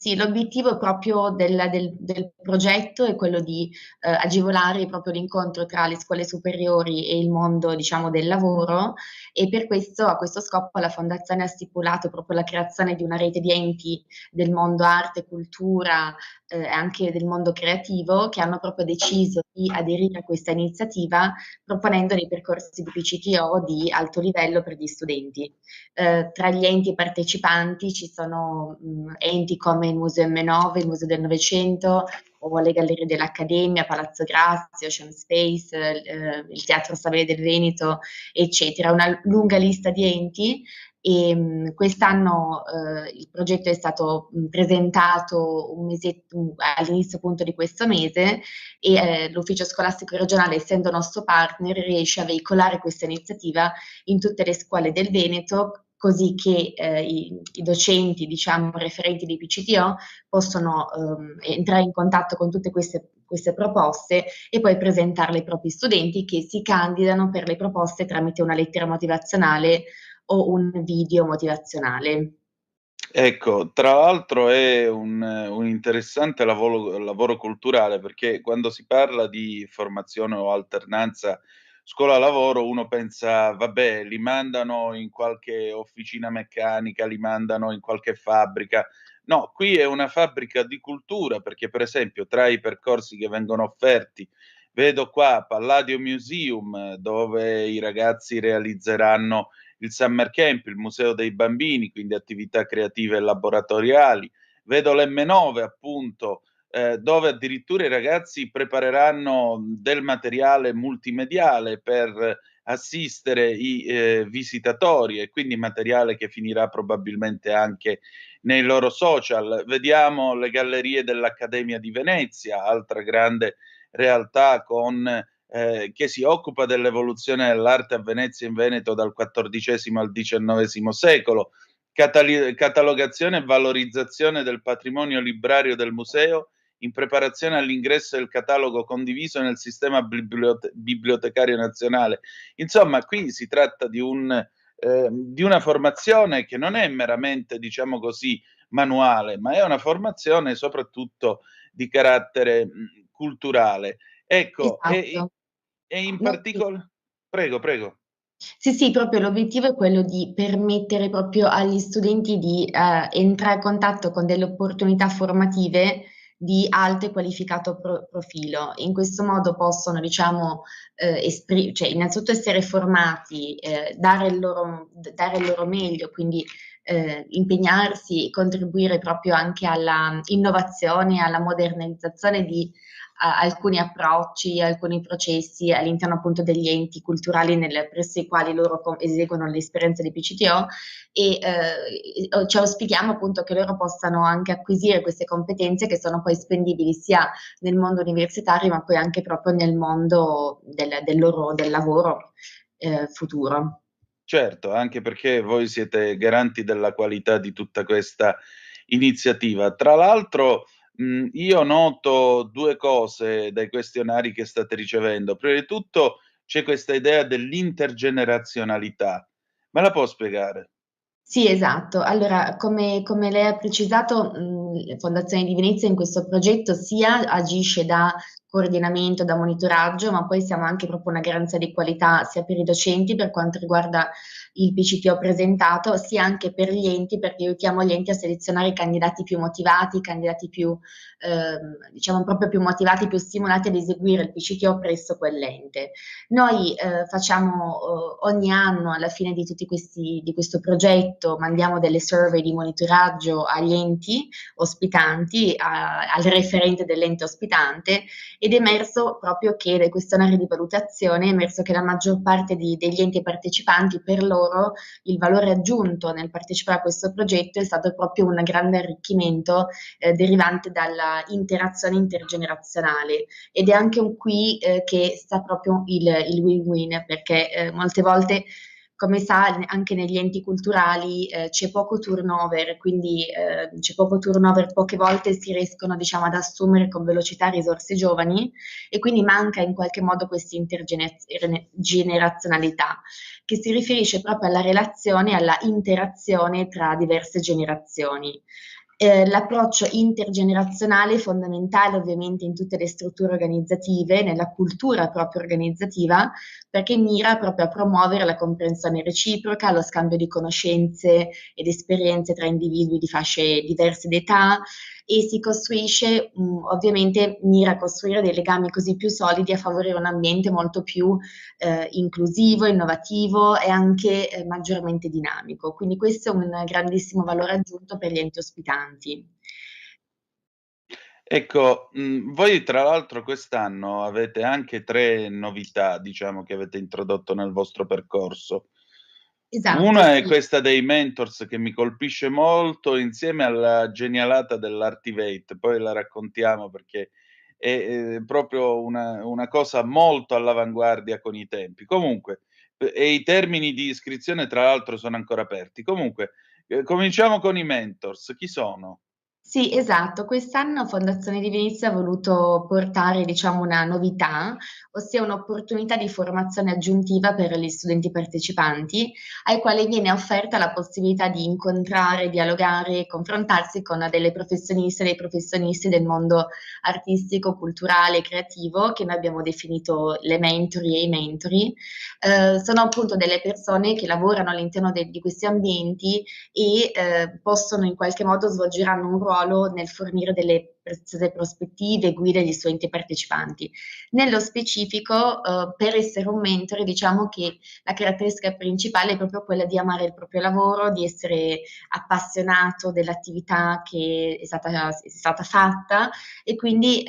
Speaker 9: Sì, l'obiettivo proprio del progetto è quello di agevolare proprio l'incontro tra le scuole superiori e il mondo, diciamo, del lavoro e per questo, a questo scopo, la Fondazione ha stipulato proprio la creazione di una rete di enti del mondo arte, cultura e anche del mondo creativo che hanno proprio deciso di aderire a questa iniziativa proponendo dei percorsi di PCTO di alto livello per gli studenti. Tra gli enti partecipanti ci sono enti come il Museo M9, il Museo del Novecento o le Gallerie dell'Accademia, Palazzo Grassi, Ocean Space, il Teatro Stabile del Veneto, eccetera. Una lunga lista di enti e quest'anno il progetto è stato presentato un mesetto all'inizio appunto di questo mese e l'Ufficio Scolastico Regionale, essendo nostro partner, riesce a veicolare questa iniziativa in tutte le scuole del Veneto, così che i docenti, diciamo, referenti di PCTO possono entrare in contatto con tutte queste proposte e poi presentarle ai propri studenti che si candidano per le proposte tramite una lettera motivazionale o un video motivazionale.
Speaker 4: Ecco, tra l'altro è un interessante lavoro culturale, perché quando si parla di formazione o alternanza scuola-lavoro, uno pensa: vabbè, li mandano in qualche officina meccanica, li mandano in qualche fabbrica. No, qui è una fabbrica di cultura, perché per esempio tra i percorsi che vengono offerti vedo qua Palladio Museum, dove i ragazzi realizzeranno il Summer Camp, il Museo dei Bambini, quindi attività creative e laboratoriali. Vedo l'M9 appunto, dove addirittura i ragazzi prepareranno del materiale multimediale per assistere i visitatori e quindi materiale che finirà probabilmente anche nei loro social. Vediamo le gallerie dell'Accademia di Venezia, altra grande realtà che si occupa dell'evoluzione dell'arte a Venezia in Veneto dal XIV al XIX secolo. catalogazione e valorizzazione del patrimonio librario del museo in preparazione all'ingresso del catalogo condiviso nel sistema bibliotecario nazionale. Insomma, qui si tratta di una formazione che non è meramente, diciamo così, manuale, ma è una formazione soprattutto di carattere culturale. Ecco,
Speaker 9: Esatto.
Speaker 4: e in particolare... Prego, prego.
Speaker 9: Sì, proprio l'obiettivo è quello di permettere proprio agli studenti di entrare a contatto con delle opportunità formative di alto e qualificato profilo. In questo modo possono, diciamo, cioè, innanzitutto essere formati, dare il loro meglio, quindi impegnarsi e contribuire proprio anche alla innovazione, alla modernizzazione di alcuni approcci, alcuni processi all'interno appunto degli enti culturali presso i quali loro eseguono l'esperienza di PCTO e ci auspichiamo appunto che loro possano anche acquisire queste competenze che sono poi spendibili sia nel mondo universitario ma poi anche proprio nel mondo del lavoro futuro.
Speaker 4: Certo, anche perché voi siete garanti della qualità di tutta questa iniziativa. Tra l'altro, io noto 2 cose dai questionari che state ricevendo. Prima di tutto c'è questa idea dell'intergenerazionalità. Me la può spiegare?
Speaker 9: Sì, esatto. Allora, come lei ha precisato, Fondazione di Venezia in questo progetto sia agisce da coordinamento, da monitoraggio, ma poi siamo anche proprio una garanzia di qualità sia per i docenti per quanto riguarda il PCTO presentato, sia anche per gli enti, perché aiutiamo gli enti a selezionare i candidati più motivati, i candidati più, diciamo proprio più motivati, più stimolati ad eseguire il PCTO presso quell'ente. Noi facciamo ogni anno, alla fine di questo progetto, mandiamo delle survey di monitoraggio agli enti ospitanti, al referente dell'ente ospitante, ed è emerso proprio che dai questionari di valutazione è emerso che la maggior parte degli enti partecipanti, per loro il valore aggiunto nel partecipare a questo progetto è stato proprio un grande arricchimento derivante dalla interazione intergenerazionale, ed è anche qui che sta proprio il win-win, perché molte volte, come sa, anche negli enti culturali c'è poco turnover, quindi c'è poco turnover, poche volte si riescono, diciamo, ad assumere con velocità risorse giovani e quindi manca in qualche modo questa intergenerazionalità, che si riferisce proprio alla relazione, alla interazione tra diverse generazioni. L'approccio intergenerazionale è fondamentale ovviamente in tutte le strutture organizzative, nella cultura proprio organizzativa, perché mira proprio a promuovere la comprensione reciproca, lo scambio di conoscenze ed esperienze tra individui di fasce diverse d'età, e si costruisce, ovviamente mira a costruire dei legami così più solidi, a favorire un ambiente molto più inclusivo, innovativo e anche maggiormente dinamico. Quindi questo è un grandissimo valore aggiunto per gli enti ospitanti.
Speaker 4: Ecco, voi tra l'altro quest'anno avete anche 3 novità, diciamo, che avete introdotto nel vostro percorso.
Speaker 9: Esatto,
Speaker 4: Una è
Speaker 9: sì.
Speaker 4: questa dei mentors che mi colpisce molto, insieme alla genialata dell'Artivate, poi la raccontiamo perché è proprio una cosa molto all'avanguardia con i tempi. Comunque, e i termini di iscrizione tra l'altro sono ancora aperti. Comunque, cominciamo con i mentors. Chi sono?
Speaker 9: Sì, esatto. Quest'anno Fondazione di Venezia ha voluto portare, diciamo, una novità, ossia un'opportunità di formazione aggiuntiva per gli studenti partecipanti, ai quali viene offerta la possibilità di incontrare, dialogare e confrontarsi con delle professioniste e dei professionisti del mondo artistico, culturale, creativo, che noi abbiamo definito le mentori e i mentori. Sono appunto delle persone che lavorano all'interno di questi ambienti e possono in qualche modo svolgeranno un ruolo nel fornire delle preziose prospettive, guide agli studenti partecipanti. Nello specifico, per essere un mentore, diciamo che la caratteristica principale è proprio quella di amare il proprio lavoro, di essere appassionato dell'attività che è stata fatta, e quindi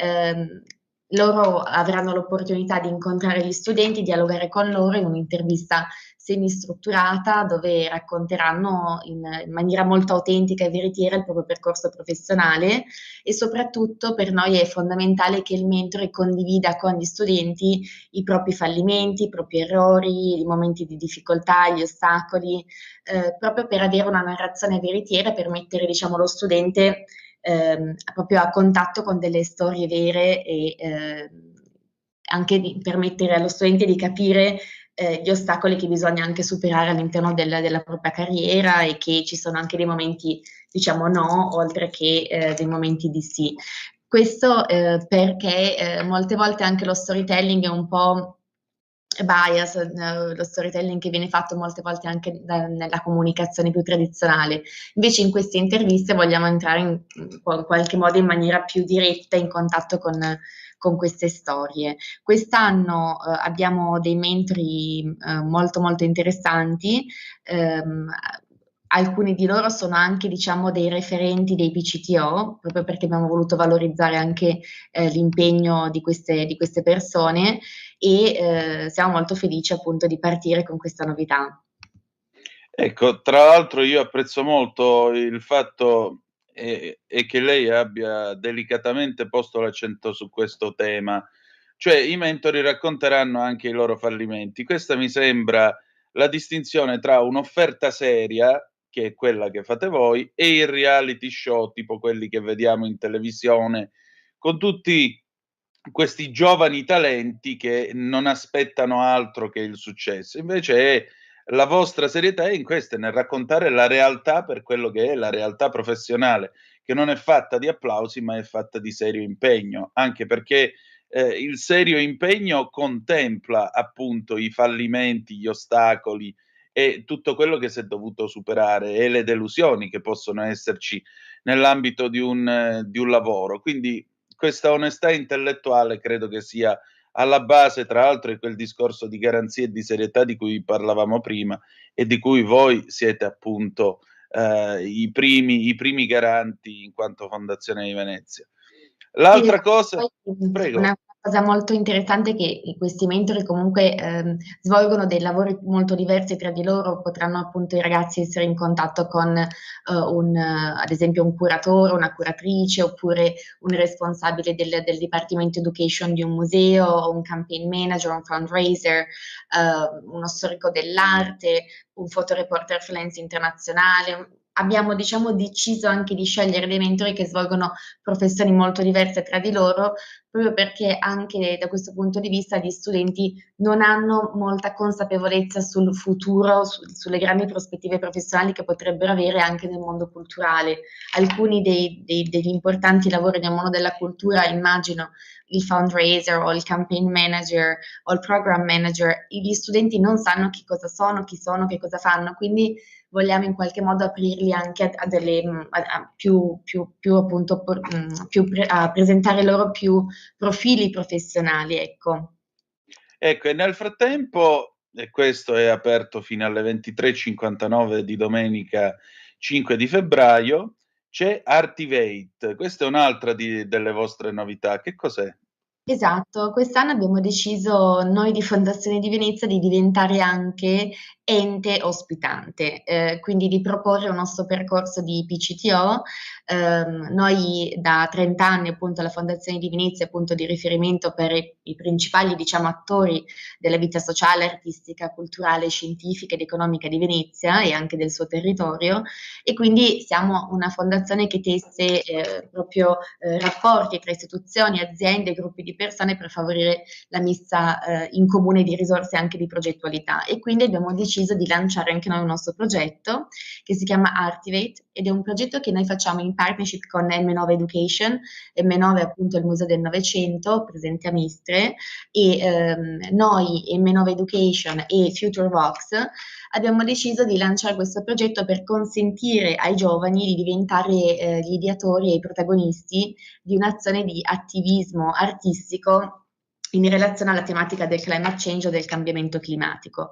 Speaker 9: loro avranno l'opportunità di incontrare gli studenti, dialogare con loro in un'intervista semistrutturata dove racconteranno in maniera molto autentica e veritiera il proprio percorso professionale, e soprattutto per noi è fondamentale che il mentore condivida con gli studenti i propri fallimenti, i propri errori, i momenti di difficoltà, gli ostacoli, proprio per avere una narrazione veritiera, per mettere, diciamo, lo studente proprio a contatto con delle storie vere e anche di permettere allo studente di capire gli ostacoli che bisogna anche superare all'interno della propria carriera, e che ci sono anche dei momenti, diciamo, no, oltre che dei momenti di sì. Questo perché molte volte anche lo storytelling è un po' bias, lo storytelling che viene fatto molte volte anche nella comunicazione più tradizionale. Invece in queste interviste vogliamo entrare in qualche modo in maniera più diretta in contatto con queste storie. Quest'anno abbiamo dei mentori molto molto interessanti. Alcuni di loro sono anche, diciamo, dei referenti dei PCTO, proprio perché abbiamo voluto valorizzare anche l'impegno di queste persone, e siamo molto felici appunto di partire con questa novità.
Speaker 4: Ecco, tra l'altro io apprezzo molto il fatto che lei abbia delicatamente posto l'accento su questo tema, cioè i mentori racconteranno anche i loro fallimenti. Questa mi sembra la distinzione tra un'offerta seria, che è quella che fate voi, e il reality show tipo quelli che vediamo in televisione, con tutti questi giovani talenti che non aspettano altro che il successo. Invece è la vostra serietà è in questo, nel raccontare la realtà per quello che è la realtà professionale, che non è fatta di applausi, ma è fatta di serio impegno, anche perché il serio impegno contempla appunto i fallimenti, gli ostacoli e tutto quello che si è dovuto superare e le delusioni che possono esserci nell'ambito di un lavoro. Quindi questa onestà intellettuale credo che sia alla base, tra l'altro, di quel discorso di garanzia e di serietà di cui parlavamo prima e di cui voi siete appunto i primi garanti in quanto Fondazione di Venezia. L'altra cosa, prego.
Speaker 9: Una cosa molto interessante è che questi mentori comunque svolgono dei lavori molto diversi tra di loro. Potranno appunto i ragazzi essere in contatto con ad esempio un curatore, una curatrice, oppure un responsabile del Dipartimento Education di un museo, un campaign manager, un fundraiser, uno storico dell'arte, un fotoreporter freelance internazionale. Abbiamo, diciamo, deciso anche di scegliere dei mentori che svolgono professioni molto diverse tra di loro, proprio perché anche da questo punto di vista gli studenti non hanno molta consapevolezza sul futuro, sulle grandi prospettive professionali che potrebbero avere anche nel mondo culturale. Alcuni degli importanti lavori nel mondo della cultura, immagino il fundraiser o il campaign manager o il program manager, gli studenti non sanno chi cosa sono, chi sono, che cosa fanno, quindi vogliamo in qualche modo aprirli anche a presentare loro più profili professionali, ecco.
Speaker 4: Ecco, e nel frattempo, e questo è aperto fino alle 23:59 di domenica 5 di febbraio, c'è Artivate. Questa è un'altra delle vostre novità. Che cos'è?
Speaker 9: Esatto, quest'anno abbiamo deciso noi di Fondazione di Venezia di diventare anche ente ospitante, quindi di proporre un nostro percorso di PCTO. Noi da 30 anni appunto la Fondazione di Venezia è punto di riferimento per i principali, diciamo, attori della vita sociale, artistica, culturale, scientifica ed economica di Venezia e anche del suo territorio, e quindi siamo una fondazione che tesse proprio rapporti tra istituzioni, aziende, gruppi di persone per favorire la messa in comune di risorse e anche di progettualità. E quindi abbiamo deciso di lanciare anche noi un nostro progetto che si chiama Artivate, ed è un progetto che noi facciamo in partnership con M9 Education. M9 è appunto il Museo del Novecento presente a Mestre, e noi, M9 Education e FutureVox abbiamo deciso di lanciare questo progetto per consentire ai giovani di diventare gli ideatori e i protagonisti di un'azione di attivismo artistico in relazione alla tematica del climate change o del cambiamento climatico.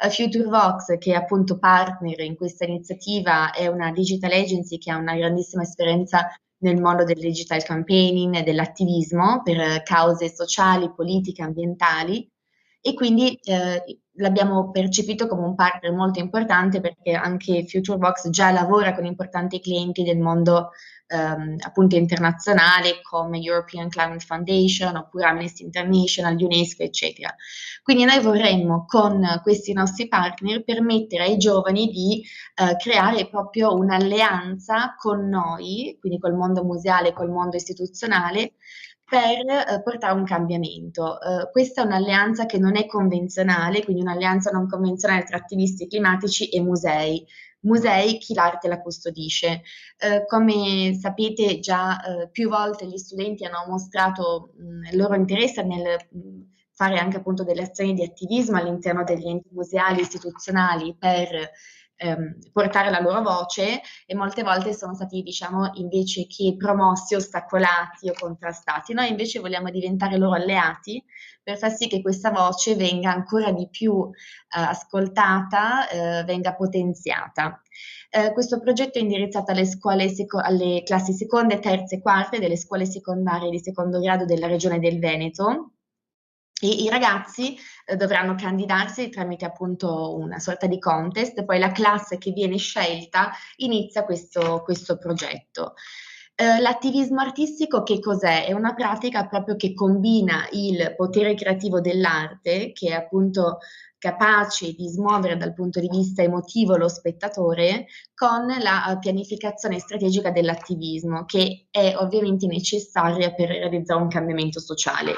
Speaker 9: FutureVox, che è appunto partner in questa iniziativa, è una digital agency che ha una grandissima esperienza nel mondo del digital campaigning e dell'attivismo per cause sociali, politiche, ambientali, e quindi l'abbiamo percepito come un partner molto importante, perché anche FutureVox già lavora con importanti clienti del mondo appunto internazionale, come European Climate Foundation oppure Amnesty International, UNESCO, eccetera. Quindi noi vorremmo con questi nostri partner permettere ai giovani di creare proprio un'alleanza con noi, quindi col mondo museale, col mondo istituzionale, per portare un cambiamento. Questa è un'alleanza che non è convenzionale, quindi un'alleanza non convenzionale tra attivisti climatici e musei. Musei, chi l'arte la custodisce. Come sapete già più volte gli studenti hanno mostrato il loro interesse nel fare anche appunto delle azioni di attivismo all'interno degli enti museali istituzionali per portare la loro voce, e molte volte sono stati, diciamo, invece che promossi, ostacolati o contrastati. Noi invece vogliamo diventare loro alleati per far sì che questa voce venga ancora di più ascoltata, venga potenziata. Questo progetto è indirizzato alle scuole alle classi seconde, terze e quarte delle scuole secondarie di secondo grado della regione del Veneto, e i ragazzi dovranno candidarsi tramite appunto una sorta di contest, poi la classe che viene scelta inizia questo progetto. L'attivismo artistico che cos'è? È una pratica proprio che combina il potere creativo dell'arte, che è appunto capace di smuovere dal punto di vista emotivo lo spettatore, con la pianificazione strategica dell'attivismo, che è ovviamente necessaria per realizzare un cambiamento sociale.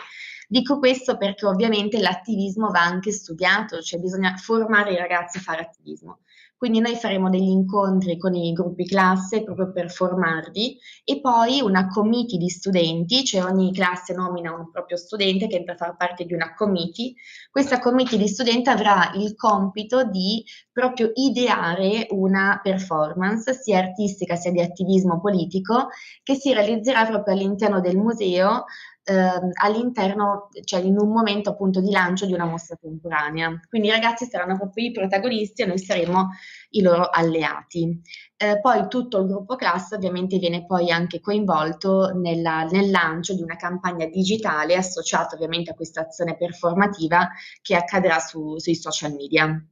Speaker 9: Dico questo perché ovviamente l'attivismo va anche studiato, cioè bisogna formare i ragazzi a fare attivismo. Quindi noi faremo degli incontri con i gruppi classe proprio per formarli, e poi una committee di studenti, cioè ogni classe nomina un proprio studente che entra a far parte di una committee. Questa committee di studenti avrà il compito di proprio ideare una performance sia artistica sia di attivismo politico, che si realizzerà proprio all'interno del museo, all'interno, cioè in un momento appunto di lancio di una mostra temporanea. Quindi i ragazzi saranno proprio i protagonisti e noi saremo i loro alleati. Poi tutto il gruppo classe ovviamente viene poi anche coinvolto nel lancio di una campagna digitale associata ovviamente a questa azione performativa che accadrà sui social media.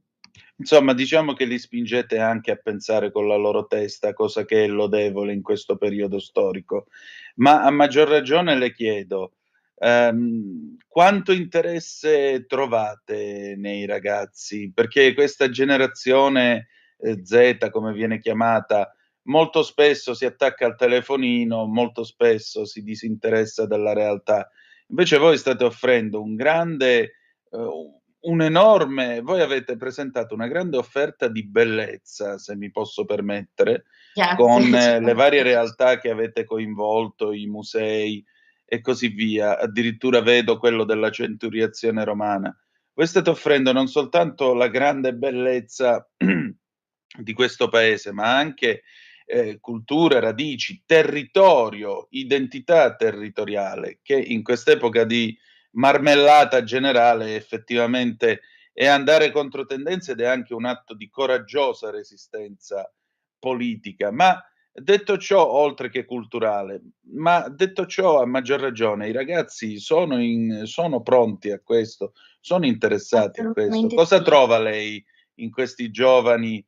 Speaker 4: Insomma, diciamo che li spingete anche a pensare con la loro testa, cosa che è lodevole in questo periodo storico. Ma a maggior ragione le chiedo, quanto interesse trovate nei ragazzi? Perché questa generazione Z, come viene chiamata, molto spesso si attacca al telefonino, molto spesso si disinteressa della realtà. Invece voi state offrendo voi avete presentato una grande offerta di bellezza, se mi posso permettere,
Speaker 9: Grazie.
Speaker 4: con le varie realtà che avete coinvolto, i musei e così via. Addirittura vedo quello della centuriazione romana. Voi state offrendo non soltanto la grande bellezza di questo paese, ma anche cultura, radici, territorio, identità territoriale, che in quest'epoca di marmellata generale effettivamente è andare contro tendenze ed è anche un atto di coraggiosa resistenza politica. Ma detto ciò, oltre che culturale, ma detto ciò a maggior ragione, i ragazzi sono pronti a questo, sono interessati a questo. Cosa trova lei in questi giovani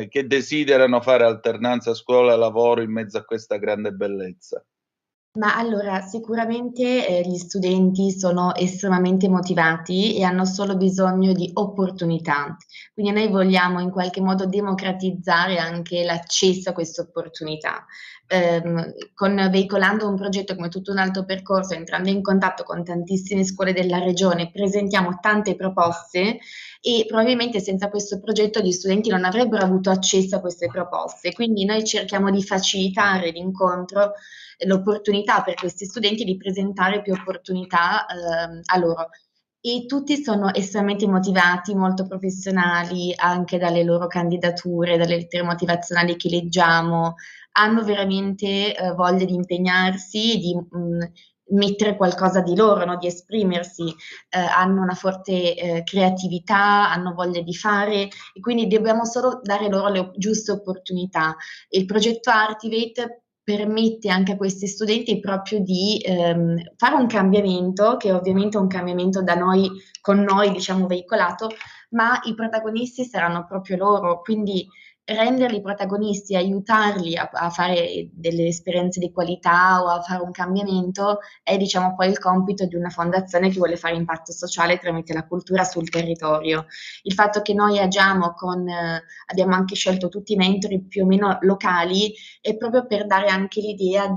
Speaker 4: che desiderano fare alternanza scuola-lavoro in mezzo a questa grande bellezza?
Speaker 9: Ma allora, sicuramente gli studenti sono estremamente motivati e hanno solo bisogno di opportunità. Quindi noi vogliamo in qualche modo democratizzare anche l'accesso a queste opportunità. Veicolando un progetto come Tutto un altro percorso, entrando in contatto con tantissime scuole della regione, presentiamo tante proposte, e probabilmente senza questo progetto gli studenti non avrebbero avuto accesso a queste proposte. Quindi noi cerchiamo di facilitare l'incontro, l'opportunità per questi studenti di presentare più opportunità a loro. E tutti sono estremamente motivati, molto professionali, anche dalle loro candidature, dalle lettere motivazionali che leggiamo, hanno veramente voglia di impegnarsi, di mettere qualcosa di loro, no? Di esprimersi, hanno una forte creatività, hanno voglia di fare, e quindi dobbiamo solo dare loro le giuste opportunità. Il progetto Artivate permette anche a questi studenti proprio di fare un cambiamento, che ovviamente è un cambiamento con noi diciamo veicolato, ma i protagonisti saranno proprio loro, quindi renderli protagonisti, aiutarli a fare delle esperienze di qualità o a fare un cambiamento è diciamo poi il compito di una fondazione che vuole fare impatto sociale tramite la cultura sul territorio. Il fatto che noi agiamo abbiamo anche scelto tutti i mentori più o meno locali è proprio per dare anche l'idea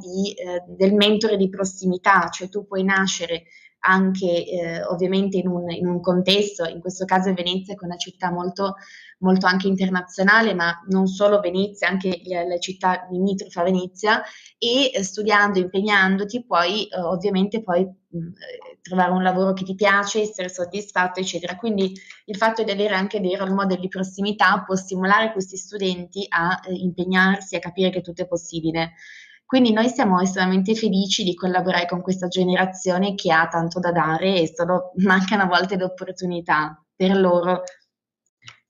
Speaker 9: del mentore di prossimità, cioè tu puoi nascere anche ovviamente in un contesto, in questo caso Venezia che è una città molto, molto anche internazionale, ma non solo Venezia, anche le città limitrofe a Venezia, e studiando, impegnandoti puoi ovviamente poi trovare un lavoro che ti piace, essere soddisfatto, eccetera. Quindi il fatto di avere anche dei role model di prossimità può stimolare questi studenti a impegnarsi, a capire che tutto è possibile. Quindi noi siamo estremamente felici di collaborare con questa generazione che ha tanto da dare e solo mancano a volte le opportunità per loro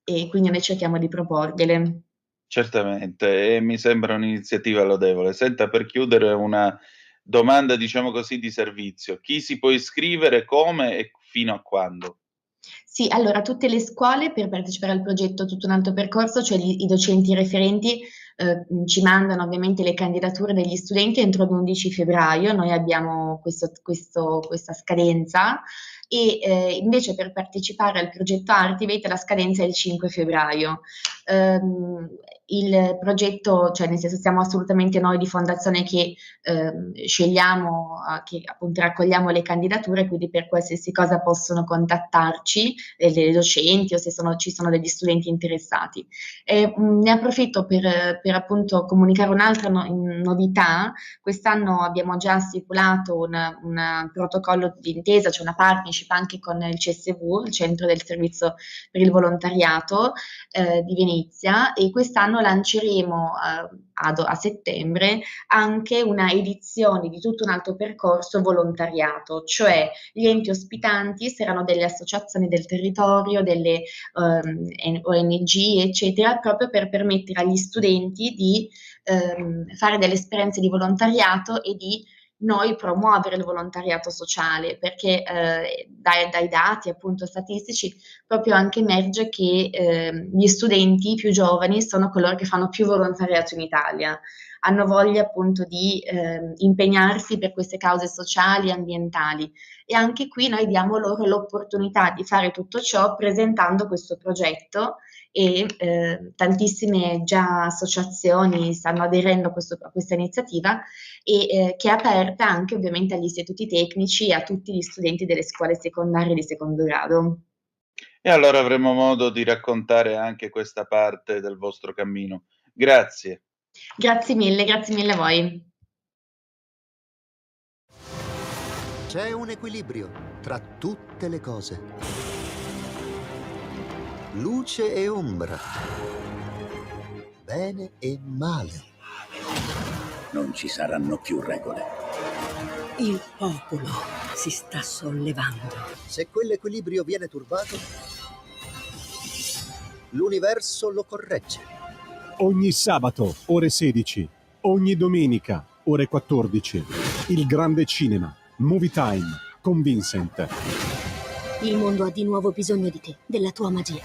Speaker 9: e quindi noi cerchiamo di proporgliele.
Speaker 4: Certamente, e mi sembra un'iniziativa lodevole. Senta, per chiudere una domanda, diciamo così, di servizio. Chi si può iscrivere, come e fino a quando?
Speaker 9: Sì, allora tutte le scuole per partecipare al progetto Tutto un altro percorso, cioè i docenti referenti ci mandano ovviamente le candidature degli studenti entro l'11 febbraio, noi abbiamo questa scadenza e invece per partecipare al progetto Artivate la scadenza è il 5 febbraio. Il progetto, cioè nel senso siamo assolutamente noi di fondazione che scegliamo, che appunto raccogliamo le candidature, quindi per qualsiasi cosa possono contattarci dei docenti o se ci sono degli studenti interessati. Ne approfitto per appunto comunicare un'altra novità. Quest'anno abbiamo già stipulato un protocollo di intesa, cioè una partnership anche con il CSV, il Centro del Servizio per il Volontariato di Venezia, e quest'anno lanceremo a settembre anche una edizione di Tutto un altro percorso volontariato, cioè gli enti ospitanti saranno delle associazioni del territorio, delle ONG, eccetera, proprio per permettere agli studenti di fare delle esperienze di volontariato e di noi promuovere il volontariato sociale, perché dai dati appunto statistici proprio anche emerge che gli studenti più giovani sono coloro che fanno più volontariato in Italia, hanno voglia appunto di impegnarsi per queste cause sociali e ambientali, e anche qui noi diamo loro l'opportunità di fare tutto ciò presentando questo progetto e tantissime già associazioni stanno aderendo a questa iniziativa e che è aperta anche ovviamente agli istituti tecnici e a tutti gli studenti delle scuole secondarie di secondo grado.
Speaker 4: E allora avremo modo di raccontare anche questa parte del vostro cammino. Grazie.
Speaker 9: Grazie mille a voi.
Speaker 10: C'è un equilibrio tra tutte le cose. Luce e ombra. Bene e male.
Speaker 11: Non ci saranno più regole.
Speaker 8: Il popolo si sta sollevando.
Speaker 10: Se quell'equilibrio viene turbato, l'universo lo corregge.
Speaker 1: Ogni sabato, ore 16. Ogni domenica, ore 14. Il grande cinema. Movie Time con Vincent.
Speaker 12: Il mondo ha di nuovo bisogno di te, della tua magia.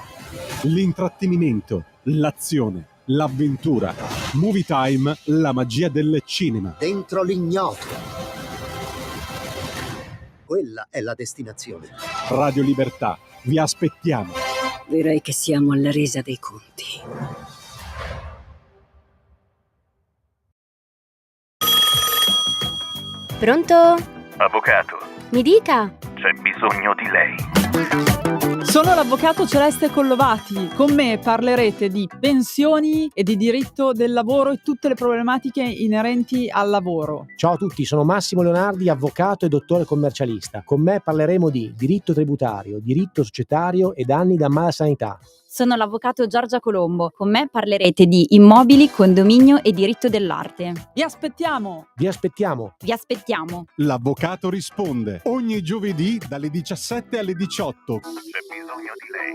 Speaker 1: L'intrattenimento, l'azione, l'avventura. Movie Time, la magia del cinema.
Speaker 10: Dentro l'ignoto. Quella è la destinazione.
Speaker 1: Radio Libertà, vi aspettiamo.
Speaker 8: Direi che siamo alla resa dei conti.
Speaker 12: Pronto?
Speaker 13: Avvocato.
Speaker 12: Mi dica.
Speaker 13: C'è bisogno di lei.
Speaker 14: Sono l'avvocato Celeste Collovati. Con me parlerete di pensioni e di diritto del lavoro e tutte le problematiche inerenti al lavoro.
Speaker 15: Ciao a tutti, sono Massimo Leonardi, avvocato e dottore commercialista. Con me parleremo di diritto tributario, diritto societario e danni da malasanità.
Speaker 16: Sono l'avvocato Giorgia Colombo. Con me parlerete di immobili, condominio e diritto dell'arte.
Speaker 14: Vi aspettiamo!
Speaker 15: Vi aspettiamo!
Speaker 16: Vi aspettiamo!
Speaker 1: L'avvocato risponde ogni giovedì dalle 17 alle 18.
Speaker 13: C'è bisogno di lei.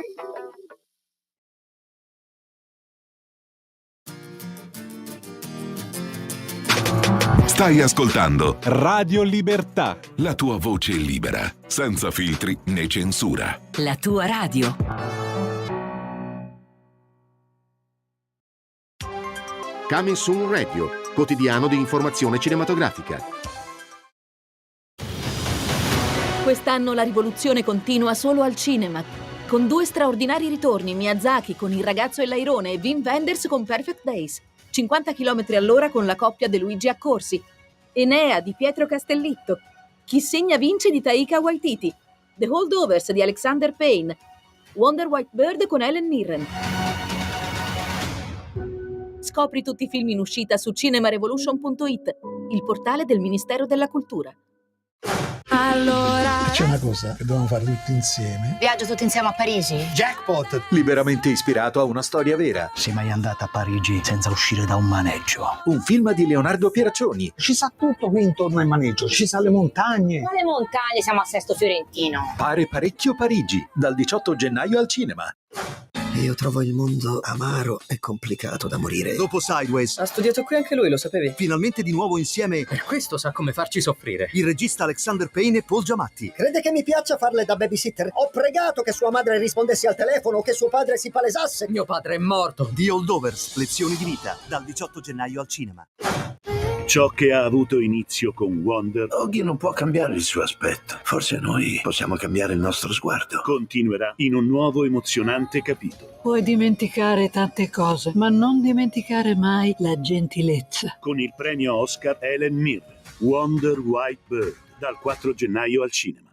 Speaker 7: Stai ascoltando
Speaker 1: Radio Libertà.
Speaker 7: La tua voce libera, senza filtri né censura.
Speaker 8: La tua radio.
Speaker 17: Coming Soon Radio, quotidiano di informazione cinematografica.
Speaker 18: Quest'anno la rivoluzione continua solo al cinema, con 2 straordinari ritorni: Miyazaki con Il ragazzo e l'airone e Wim Wenders con Perfect Days, 50 km all'ora con la coppia De Luigi Accorsi, Enea di Pietro Castellitto, Chi segna vince di Taika Waititi, The Holdovers di Alexander Payne, Wonder White Bird con Helen Mirren. Scopri tutti i film in uscita su cinemarevolution.it, il portale del Ministero della Cultura.
Speaker 19: Allora, c'è una cosa che dobbiamo fare tutti insieme.
Speaker 20: Viaggio tutti insieme a Parigi.
Speaker 19: Jackpot!
Speaker 21: Liberamente ispirato a una storia vera.
Speaker 11: Sei mai andata a Parigi senza uscire da un maneggio?
Speaker 21: Un film di Leonardo Pieraccioni.
Speaker 19: Ci sa tutto qui intorno al maneggio, ci sa le montagne.
Speaker 20: Ma le montagne, siamo a Sesto Fiorentino.
Speaker 21: Pare parecchio Parigi, dal 18 gennaio al cinema.
Speaker 11: Io trovo il mondo amaro e complicato da morire.
Speaker 22: Dopo Sideways.
Speaker 23: Ha studiato qui anche lui, lo sapevi?
Speaker 22: Finalmente di nuovo insieme.
Speaker 23: Per questo sa come farci soffrire.
Speaker 22: Il regista Alexander Payne e Paul Giamatti.
Speaker 24: Crede che mi piaccia farle da babysitter? Ho pregato che sua madre rispondesse al telefono o che suo padre si palesasse.
Speaker 23: Mio padre è morto.
Speaker 22: The Holdovers, lezioni di vita, dal 18 gennaio al cinema.
Speaker 25: Ciò che ha avuto inizio con Wonder,
Speaker 11: Oggi non può cambiare il suo aspetto. Forse noi possiamo cambiare il nostro sguardo.
Speaker 25: continuerà in un nuovo emozionante capitolo.
Speaker 26: Puoi dimenticare tante cose, ma non dimenticare mai la gentilezza.
Speaker 25: Con il premio Oscar Helen Mirren, Wonder White Bird, dal 4 gennaio al cinema.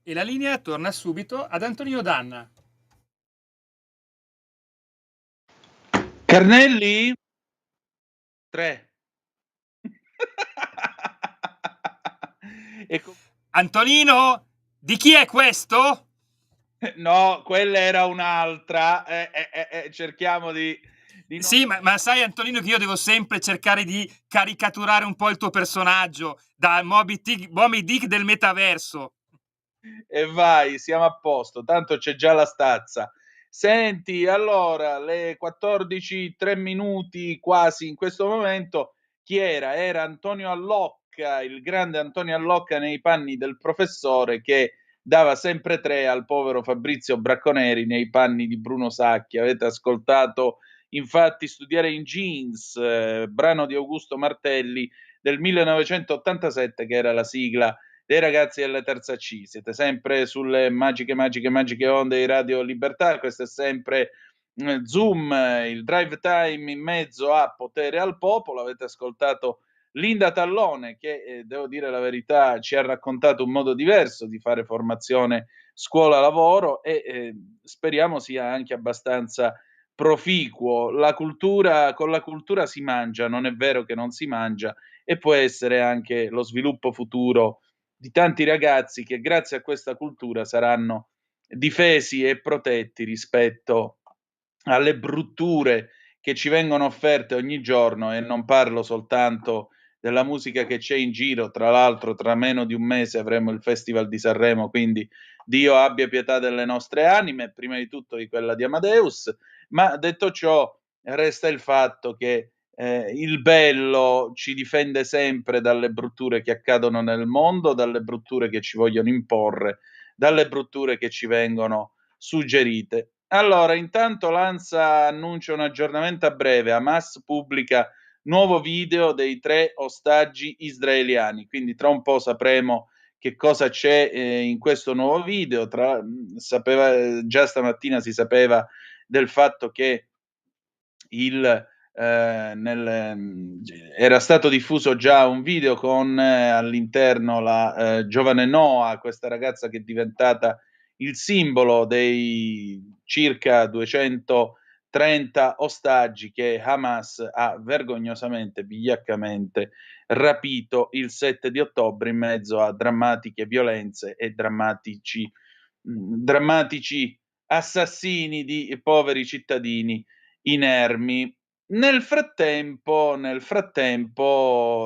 Speaker 5: E la linea torna subito ad Antonino Danna.
Speaker 4: Carnelli? 3.
Speaker 5: Antonino, di chi è questo?
Speaker 4: No, quella era un'altra. Cerchiamo di
Speaker 5: Sì, ma sai Antonino che io devo sempre cercare di caricaturare un po' il tuo personaggio da Moby Dick del metaverso.
Speaker 4: E vai, siamo a posto, tanto c'è già la stazza. Senti, allora, le 14:03 quasi in questo momento, chi era? Era Antonio Allocca, il grande Antonio Allocca nei panni del professore che dava sempre 3 al povero Fabrizio Bracconeri nei panni di Bruno Sacchi. Avete ascoltato infatti Studiare in Jeans, brano di Augusto Martelli del 1987 che era la sigla dei ragazzi della terza C. Siete sempre sulle magiche onde di Radio Libertà. Questo è sempre Zoom, il drive time in mezzo a Potere al Popolo. Avete ascoltato Linda Tallone che, devo dire la verità, ci ha raccontato un modo diverso di fare formazione scuola-lavoro e speriamo sia anche abbastanza proficuo. La cultura, con la cultura si mangia, non è vero che non si mangia, e può essere anche lo sviluppo futuro di tanti ragazzi che grazie a questa cultura saranno difesi e protetti rispetto alle brutture che ci vengono offerte ogni giorno, e non parlo soltanto della musica che c'è in giro. Tra l'altro tra meno di un mese avremo il Festival di Sanremo, quindi Dio abbia pietà delle nostre anime, prima di tutto di quella di Amadeus, ma detto ciò resta il fatto che il bello ci difende sempre dalle brutture che accadono nel mondo, dalle brutture che ci vogliono imporre, dalle brutture che ci vengono suggerite. Allora, intanto l'ANSA annuncia un aggiornamento a breve. Hamas pubblica nuovo video dei 3 ostaggi israeliani, quindi tra un po' sapremo che cosa c'è in questo nuovo video. Già stamattina si sapeva del fatto che era stato diffuso già un video con all'interno la giovane Noa, questa ragazza che è diventata il simbolo dei circa 230 ostaggi che Hamas ha vergognosamente, vigliaccamente rapito il 7 di ottobre in mezzo a drammatiche violenze e drammatici assassini di poveri cittadini inermi. Nel frattempo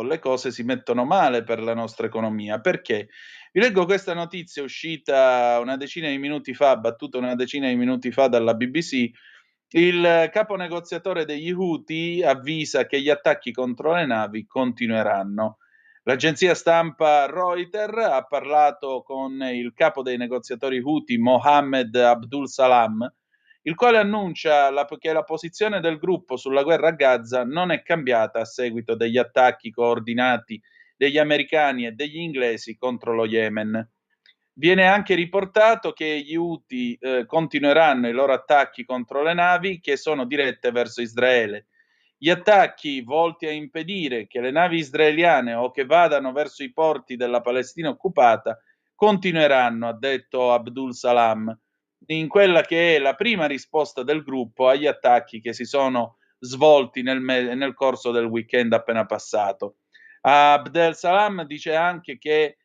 Speaker 4: le cose si mettono male per la nostra economia. Perché? Vi leggo questa notizia uscita una decina di minuti fa, battuta una decina di minuti fa dalla BBC. Il capo negoziatore degli Houthi avvisa che gli attacchi contro le navi continueranno. L'agenzia stampa Reuters ha parlato con il capo dei negoziatori Houthi, Mohammed Abdul Salam, il quale annuncia che la posizione del gruppo sulla guerra a Gaza non è cambiata a seguito degli attacchi coordinati degli americani e degli inglesi contro lo Yemen. Viene anche riportato che gli Houthi continueranno i loro attacchi contro le navi che sono dirette verso Israele. Gli attacchi volti a impedire che le navi israeliane o che vadano verso i porti della Palestina occupata continueranno, ha detto Abdul Salam, in quella che è la prima risposta del gruppo agli attacchi che si sono svolti nel corso del weekend appena passato. Abdul Salam dice anche che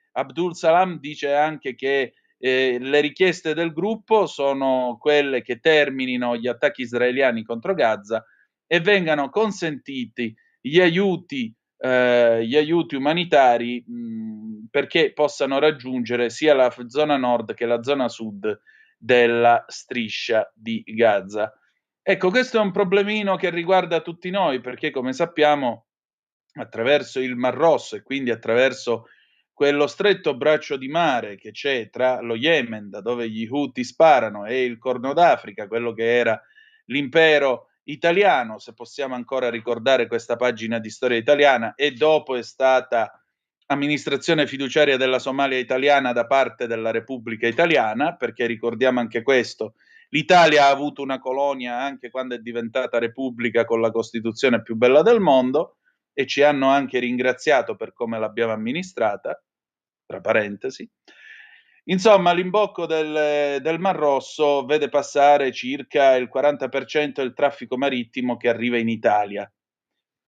Speaker 4: le richieste del gruppo sono quelle che terminino gli attacchi israeliani contro Gaza e vengano consentiti gli aiuti umanitari perché possano raggiungere sia la zona nord che la zona sud della striscia di Gaza. Ecco, questo è un problemino che riguarda tutti noi, perché come sappiamo attraverso il Mar Rosso e quindi attraverso quello stretto braccio di mare che c'è tra lo Yemen, da dove gli Houthi sparano, e il Corno d'Africa, quello che era l'impero italiano, se possiamo ancora ricordare questa pagina di storia italiana, e dopo è stata amministrazione fiduciaria della Somalia italiana da parte della Repubblica Italiana, perché ricordiamo anche questo, l'Italia ha avuto una colonia anche quando è diventata Repubblica con la Costituzione più bella del mondo, e ci hanno anche ringraziato per come l'abbiamo amministrata, tra parentesi. Insomma, l'imbocco del Mar Rosso vede passare circa il 40% del traffico marittimo che arriva in Italia.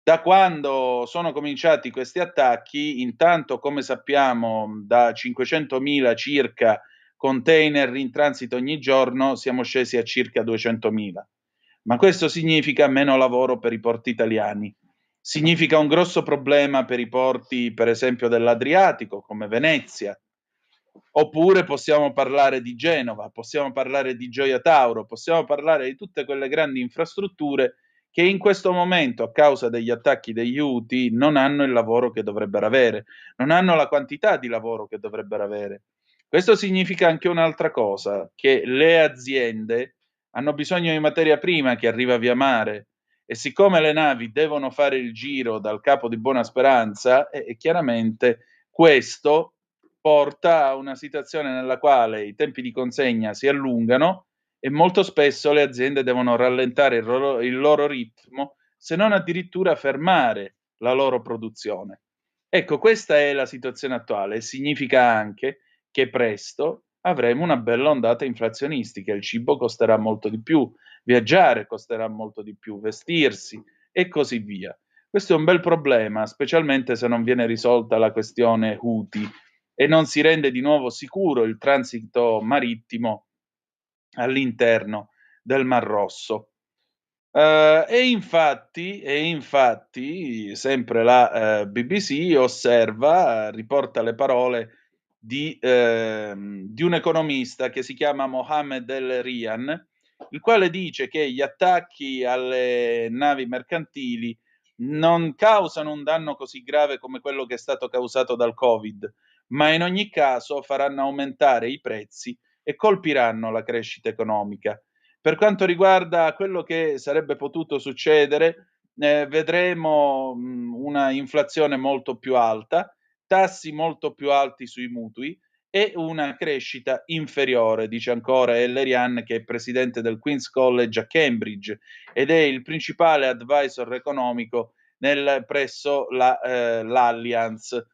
Speaker 4: Da quando sono cominciati questi attacchi, intanto, come sappiamo, da 500.000 circa container in transito ogni giorno siamo scesi a circa 200.000. Ma questo significa meno lavoro per i porti italiani. Significa un grosso problema per i porti, per esempio, dell'Adriatico, come Venezia. Oppure possiamo parlare di Genova, possiamo parlare di Gioia Tauro, possiamo parlare di tutte quelle grandi infrastrutture che in questo momento, a causa degli attacchi degli Houthi, non hanno il lavoro che dovrebbero avere, non hanno la quantità di lavoro che dovrebbero avere. Questo significa anche un'altra cosa, che le aziende hanno bisogno di materia prima che arriva via mare, e siccome le navi devono fare il giro dal Capo di Buona Speranza, chiaramente questo porta a una situazione nella quale i tempi di consegna si allungano e molto spesso le aziende devono rallentare il loro ritmo, se non addirittura fermare la loro produzione. Ecco, questa è la situazione attuale e significa anche che presto avremo una bella ondata inflazionistica, il cibo costerà molto di più, viaggiare costerà molto di più, vestirsi e così via. Questo è un bel problema, specialmente se non viene risolta la questione Houthi e non si rende di nuovo sicuro il transito marittimo all'interno del Mar Rosso. E infatti, sempre la BBC riporta le parole di un economista che si chiama Mohammed El-Rian, il quale dice che gli attacchi alle navi mercantili non causano un danno così grave come quello che è stato causato dal Covid, ma in ogni caso faranno aumentare i prezzi e colpiranno la crescita economica. Per quanto riguarda quello che sarebbe potuto succedere, vedremo una inflazione molto più alta, tassi molto più alti sui mutui e una crescita inferiore, dice ancora El-Rian, che è presidente del Queen's College a Cambridge ed è il principale advisor economico presso l'Allianz.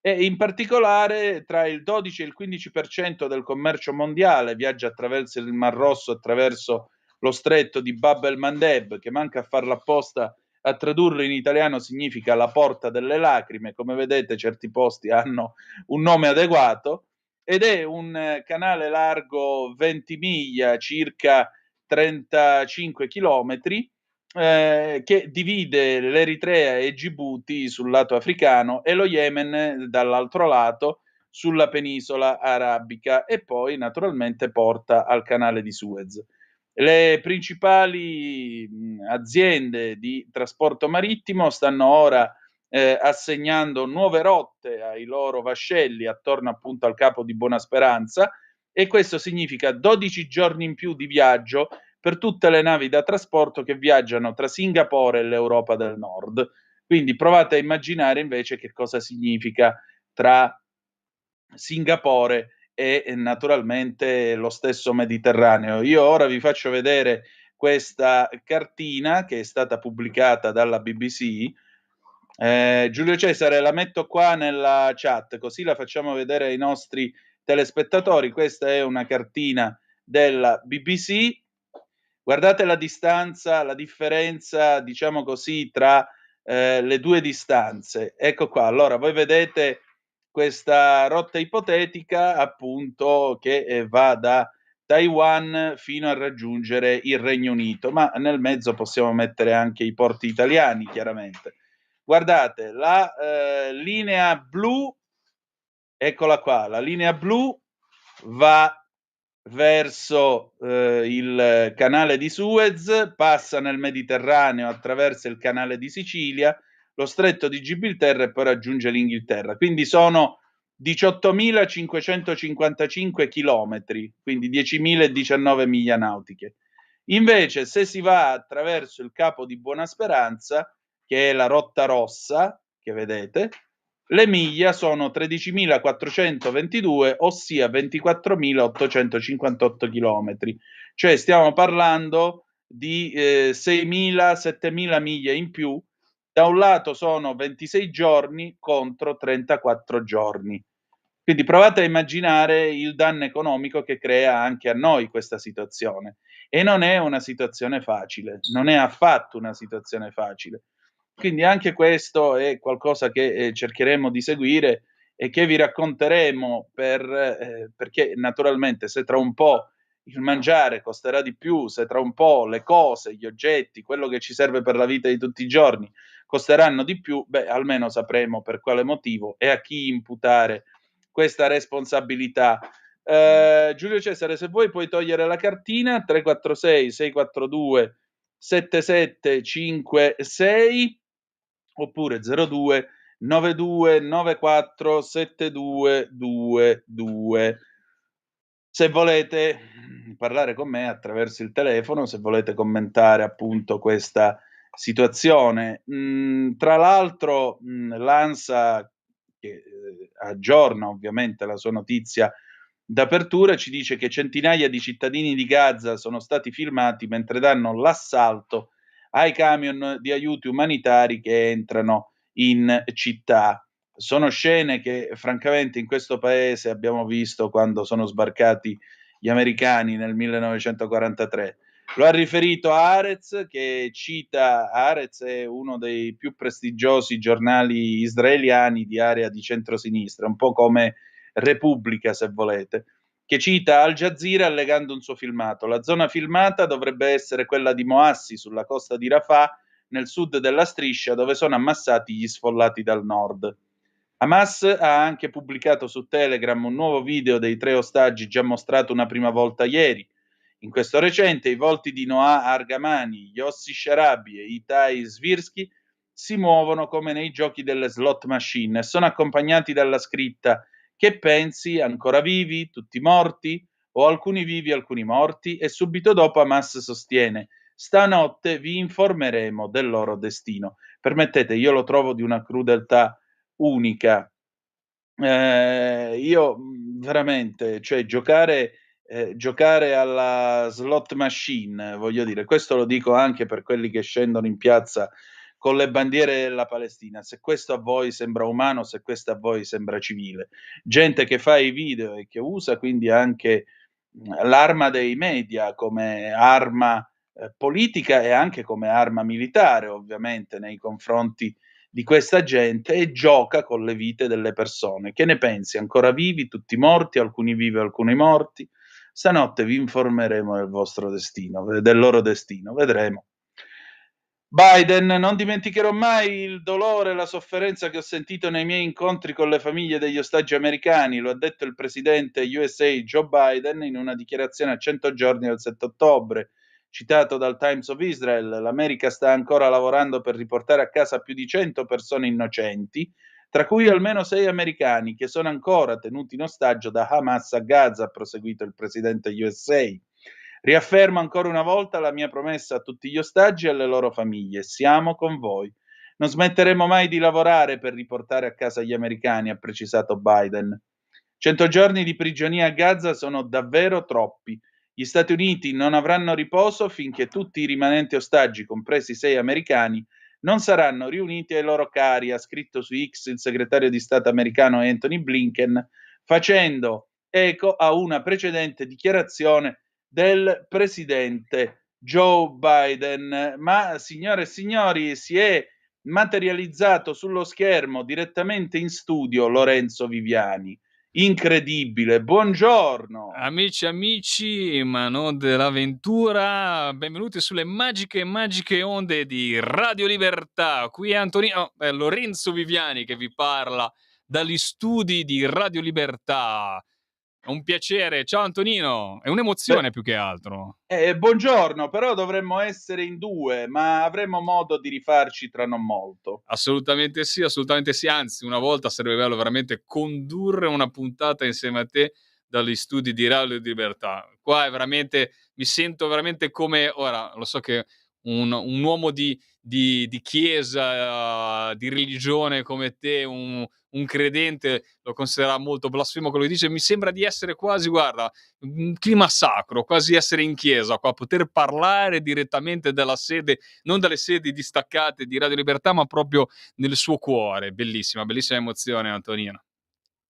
Speaker 4: E in particolare tra il 12 e il 15% del commercio mondiale viaggia attraverso il Mar Rosso, attraverso lo stretto di Bab el-Mandeb, che manca a farla apposta a tradurlo in italiano significa la porta delle lacrime. Come vedete certi posti hanno un nome adeguato, ed è un canale largo 20 miglia, circa 35 chilometri, che divide l'Eritrea e Gibuti sul lato africano e lo Yemen dall'altro lato sulla penisola arabica, e poi naturalmente porta al canale di Suez. Le principali aziende di trasporto marittimo stanno ora assegnando nuove rotte ai loro vascelli attorno appunto al Capo di Buona Speranza, e questo significa 12 giorni in più di viaggio per tutte le navi da trasporto che viaggiano tra Singapore e l'Europa del Nord. Quindi provate a immaginare invece che cosa significa tra Singapore e naturalmente lo stesso Mediterraneo. Io ora vi faccio vedere questa cartina che è stata pubblicata dalla BBC. Giulio Cesare, la metto qua nella chat, così la facciamo vedere ai nostri telespettatori. Questa è una cartina della BBC. Guardate la distanza, la differenza, diciamo così, tra le due distanze. Ecco qua, allora voi vedete questa rotta ipotetica appunto che va da Taiwan fino a raggiungere il Regno Unito, ma nel mezzo possiamo mettere anche i porti italiani, chiaramente. Guardate, la linea blu, eccola qua, la linea blu va verso il canale di Suez, passa nel Mediterraneo attraverso il canale di Sicilia, lo stretto di Gibilterra e poi raggiunge l'Inghilterra. Quindi sono 18.555 chilometri, quindi 10.019 miglia nautiche. Invece se si va attraverso il Capo di Buona Speranza, che è la rotta rossa, che vedete, le miglia sono 13.422, ossia 24.858 chilometri. Cioè stiamo parlando di 6.000-7.000 miglia in più. Da un lato sono 26 giorni contro 34 giorni. Quindi provate a immaginare il danno economico che crea anche a noi questa situazione. E non è una situazione facile, non è affatto una situazione facile. Quindi anche questo è qualcosa che cercheremo di seguire e che vi racconteremo perché naturalmente se tra un po' il mangiare costerà di più, se tra un po' le cose, gli oggetti, quello che ci serve per la vita di tutti i giorni costeranno di più, beh, almeno sapremo per quale motivo e a chi imputare questa responsabilità. Giulio Cesare, se vuoi puoi togliere la cartina. 346 642 7756 oppure 02 92 94 7222. Se volete parlare con me attraverso il telefono, se volete commentare appunto questa situazione. Tra l'altro l'ANSA, che aggiorna ovviamente la sua notizia d'apertura, ci dice che centinaia di cittadini di Gaza sono stati filmati mentre danno l'assalto ai camion di aiuti umanitari che entrano in città. Sono scene che francamente in questo paese abbiamo visto quando sono sbarcati gli americani nel 1943. Lo ha riferito Haaretz, che cita, Haaretz è uno dei più prestigiosi giornali israeliani di area di centrosinistra, un po' come Repubblica se volete, che cita Al Jazeera allegando un suo filmato. La zona filmata dovrebbe essere quella di Moassi, sulla costa di Rafah, nel sud della striscia, dove sono ammassati gli sfollati dal nord. Hamas ha anche pubblicato su Telegram un nuovo video dei 3 ostaggi già mostrato una prima volta ieri. In questo recente i volti di Noah Argamani, Yossi Sharabi e Itai Svirsky si muovono come nei giochi delle slot machine e sono accompagnati dalla scritta "Che pensi? Ancora vivi? Tutti morti? O alcuni vivi, alcuni morti?" E subito dopo Hamas sostiene: "Stanotte vi informeremo del loro destino." Permettete, io lo trovo di una crudeltà unica. Io veramente, cioè giocare alla slot machine, voglio dire, questo lo dico anche per quelli che scendono in piazza con le bandiere della Palestina, se questo a voi sembra umano, se questo a voi sembra civile. Gente che fa i video e che usa quindi anche l'arma dei media come arma politica e anche come arma militare, ovviamente, nei confronti di questa gente, e gioca con le vite delle persone. Che ne pensi? Ancora vivi, tutti morti, alcuni vivi, alcuni morti? Stanotte vi informeremo del vostro destino, del loro destino, vedremo. Biden: "Non dimenticherò mai il dolore e la sofferenza che ho sentito nei miei incontri con le famiglie degli ostaggi americani", lo ha detto il presidente USA Joe Biden in una dichiarazione a 100 giorni dal 7 ottobre. Citato dal Times of Israel, l'America sta ancora lavorando per riportare a casa più di 100 persone innocenti, tra cui almeno 6 americani che sono ancora tenuti in ostaggio da Hamas a Gaza, ha proseguito il presidente USA. "Riaffermo ancora una volta la mia promessa a tutti gli ostaggi e alle loro famiglie: siamo con voi. Non smetteremo mai di lavorare per riportare a casa gli americani", ha precisato Biden. 100 giorni di prigionia a Gaza sono davvero troppi. Gli Stati Uniti non avranno riposo finché tutti i rimanenti ostaggi, compresi 6 americani, non saranno riuniti ai loro cari, ha scritto su X il segretario di Stato americano Anthony Blinken, facendo eco a una precedente dichiarazione del presidente Joe Biden. Ma, signore e signori, si è materializzato sullo schermo direttamente in studio Lorenzo Viviani. Incredibile, buongiorno.
Speaker 2: Amici, ma non dell'avventura, benvenuti sulle magiche onde di Radio Libertà. Qui è Lorenzo Viviani che vi parla dagli studi di Radio Libertà. È un piacere, ciao Antonino, è un'emozione più che altro.
Speaker 4: Buongiorno, però dovremmo essere in 2, ma avremo modo di rifarci tra non molto.
Speaker 2: Assolutamente sì, anzi una volta sarebbe bello veramente condurre una puntata insieme a te dagli studi di Radio Libertà. Qua è veramente, mi sento veramente come, ora lo so che un uomo di chiesa, di religione come te, un credente lo considera molto blasfemo quello che dice, mi sembra di essere quasi, guarda, un clima sacro, quasi essere in chiesa qua, poter parlare direttamente dalla sede, non dalle sedi distaccate di Radio Libertà, ma proprio nel suo cuore. Bellissima emozione, Antonino.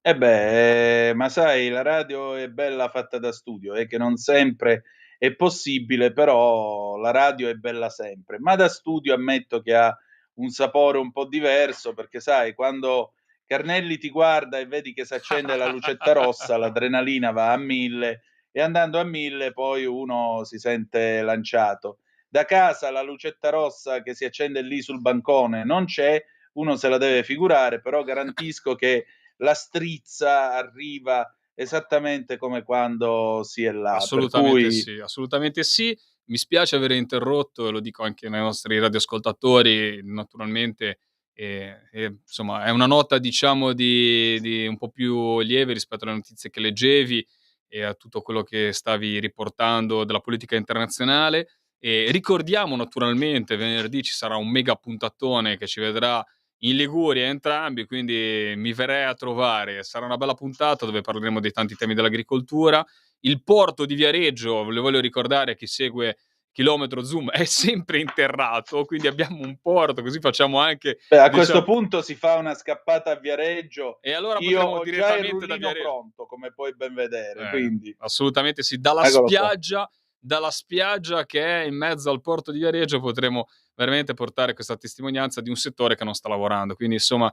Speaker 4: Ma sai, la radio è bella fatta da studio, che non sempre è possibile, però la radio è bella sempre. Ma da studio ammetto che ha un sapore un po' diverso, perché sai, quando Carnelli ti guarda e vedi che si accende la lucetta rossa, l'adrenalina va a 1000 e andando a 1000 poi uno si sente lanciato. Da casa la lucetta rossa che si accende lì sul bancone non c'è, uno se la deve figurare, però garantisco che la strizza arriva esattamente come quando si è là.
Speaker 2: Assolutamente sì. Mi spiace aver interrotto, e lo dico anche ai nostri radioascoltatori, naturalmente, insomma, è una nota, diciamo, di un po' più lieve rispetto alle notizie che leggevi e a tutto quello che stavi riportando della politica internazionale. E ricordiamo naturalmente, venerdì ci sarà un mega puntatone che ci vedrà in Liguria entrambi, quindi mi verrei a trovare. Sarà una bella puntata dove parleremo di tanti temi dell'agricoltura. Il porto di Viareggio, ve lo voglio ricordare, chi segue Chilometro Zoom, è sempre interrato, quindi abbiamo un porto, così facciamo anche...
Speaker 4: questo punto si fa una scappata a Viareggio,
Speaker 2: e allora
Speaker 4: io ho
Speaker 2: direttamente
Speaker 4: già il rullino pronto, come puoi ben vedere. Quindi.
Speaker 2: Assolutamente sì, dalla spiaggia che è in mezzo al porto di Viareggio potremo veramente portare questa testimonianza di un settore che non sta lavorando, quindi insomma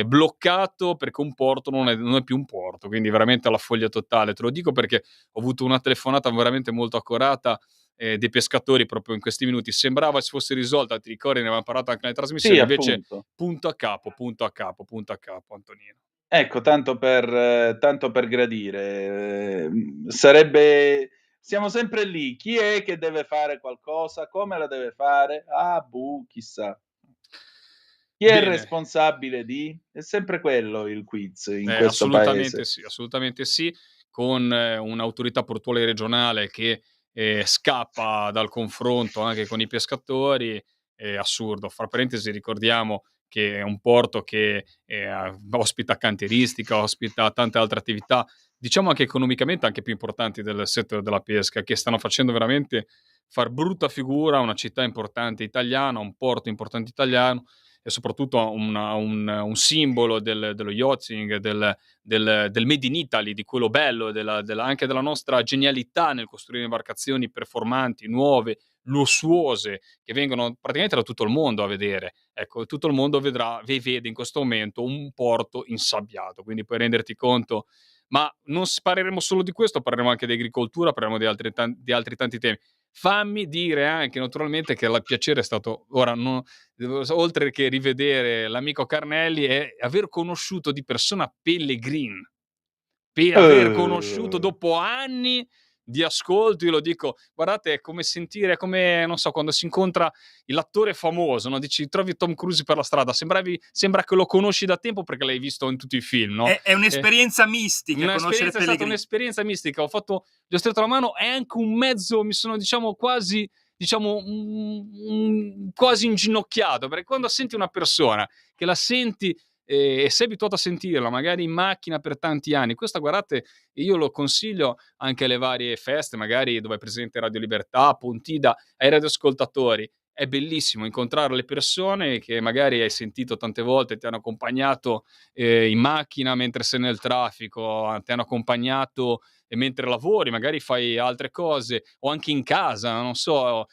Speaker 2: bloccato perché un porto non è più un porto, quindi veramente alla follia totale. Te lo dico perché ho avuto una telefonata veramente molto accurata dei pescatori proprio in questi minuti. Sembrava si fosse risolta, ti ricordi, ne avevamo parlato anche nelle trasmissioni,
Speaker 4: Sì,
Speaker 2: invece
Speaker 4: appunto.
Speaker 2: punto a capo, Antonino.
Speaker 4: Ecco, tanto per gradire, siamo sempre lì. Chi è che deve fare qualcosa? Come la deve fare? Ah, chissà. Chi è
Speaker 2: Bene.
Speaker 4: responsabile di? È sempre quello il quiz in questo paese.
Speaker 2: Assolutamente sì, con un'autorità portuale regionale che scappa dal confronto anche con i pescatori, è assurdo. Fra parentesi ricordiamo che è un porto che ospita cantieristica, ospita tante altre attività, diciamo anche economicamente anche più importanti del settore della pesca, che stanno facendo veramente far brutta figura a una città importante italiana, un porto importante italiano e soprattutto un simbolo dello yachting, del made in Italy, di quello bello, anche della nostra genialità nel costruire imbarcazioni performanti, nuove, lussuose, che vengono praticamente da tutto il mondo a vedere. Ecco, tutto il mondo vede in questo momento un porto insabbiato, quindi puoi renderti conto. Ma non parleremo solo di questo, parleremo anche di agricoltura, parleremo di altri tanti temi. Fammi dire anche naturalmente che il piacere è stato, ora oltre che rivedere l'amico Carnelli, è aver conosciuto di persona Pellegrin. Aver conosciuto dopo anni di ascolto, io lo dico, guardate, è come sentire, come non so, quando si incontra l'attore famoso, no? Dici, trovi Tom Cruise per la strada, sembra che lo conosci da tempo perché l'hai visto in tutti i film, no?
Speaker 5: È un'esperienza mistica conoscere
Speaker 2: È stata un'esperienza mistica, gli ho stretto la mano, è anche un mezzo, mi sono quasi quasi inginocchiato, perché quando senti una persona che la senti e sei abituato a sentirla magari in macchina per tanti anni, questa guardate, io lo consiglio anche alle varie feste magari dove è presente Radio Libertà, Pontida, ai radioascoltatori. È bellissimo incontrare le persone che magari hai sentito tante volte, ti hanno accompagnato in macchina mentre sei nel traffico, ti hanno accompagnato mentre lavori, magari fai altre cose, o anche in casa, non so,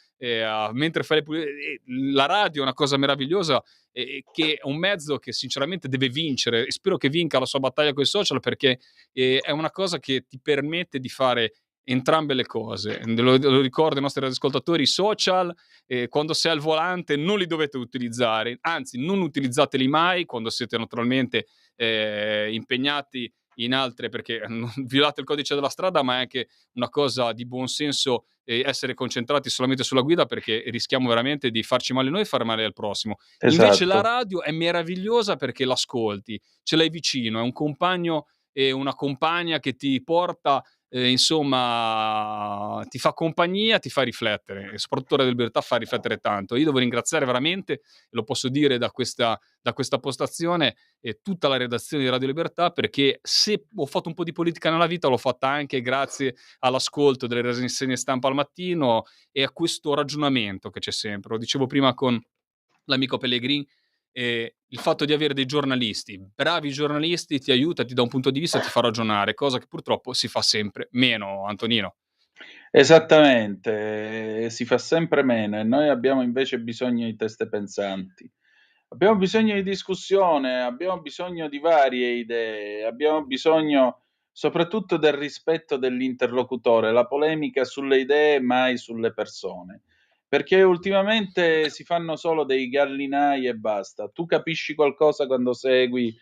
Speaker 2: mentre fai le pulizie. La radio è una cosa meravigliosa, che è un mezzo che sinceramente deve vincere, e spero che vinca la sua battaglia con i social, perché è una cosa che ti permette di fare entrambe le cose. Lo ricordo ai nostri ascoltatori, i social, quando sei al volante non li dovete utilizzare, anzi non utilizzateli mai quando siete naturalmente impegnati in altre, perché violate il codice della strada, ma è anche una cosa di buon senso essere concentrati solamente sulla guida, perché rischiamo veramente di farci male noi e fare male al prossimo.
Speaker 4: Esatto.
Speaker 2: Invece la radio è meravigliosa perché l'ascolti, ce l'hai vicino, è un compagno e una compagna che ti porta, insomma, ti fa compagnia, ti fa riflettere, e soprattutto Radio Libertà fa riflettere tanto. Io devo ringraziare veramente, lo posso dire da questa postazione, tutta la redazione di Radio Libertà, perché se ho fatto un po' di politica nella vita l'ho fatta anche grazie all'ascolto delle rassegna stampa al mattino e a questo ragionamento che c'è sempre. Lo dicevo prima con l'amico Pellegrin, il fatto di avere dei giornalisti, bravi giornalisti, ti aiuta, ti dà un punto di vista, ti fa ragionare, cosa che purtroppo si fa sempre meno, Antonino.
Speaker 4: Esattamente, si fa sempre meno e noi abbiamo invece bisogno di teste pensanti. Abbiamo bisogno di discussione, abbiamo bisogno di varie idee, abbiamo bisogno soprattutto del rispetto dell'interlocutore, la polemica sulle idee, mai sulle persone. Perché ultimamente si fanno solo dei gallinai e basta. Tu capisci qualcosa quando segui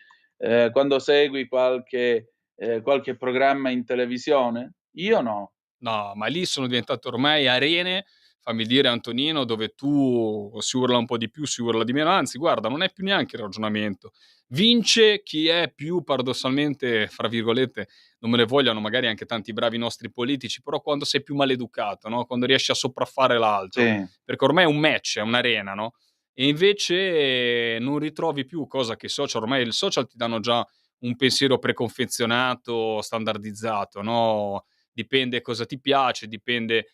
Speaker 4: qualche programma in televisione? Io no.
Speaker 2: No, ma lì sono diventate ormai arene, fammi dire Antonino, dove tu si urla un po' di più, si urla di meno, anzi guarda, non è più neanche il ragionamento. Vince chi è più paradossalmente, fra virgolette, non me ne vogliano magari anche tanti bravi nostri politici, però quando sei più maleducato, no? Quando riesci a sopraffare l'altro,
Speaker 4: Sì.
Speaker 2: perché ormai è un match, è un'arena, no? E invece non ritrovi più, cosa che i social, ormai i social ti danno già un pensiero preconfezionato, standardizzato, no? Dipende cosa ti piace, dipende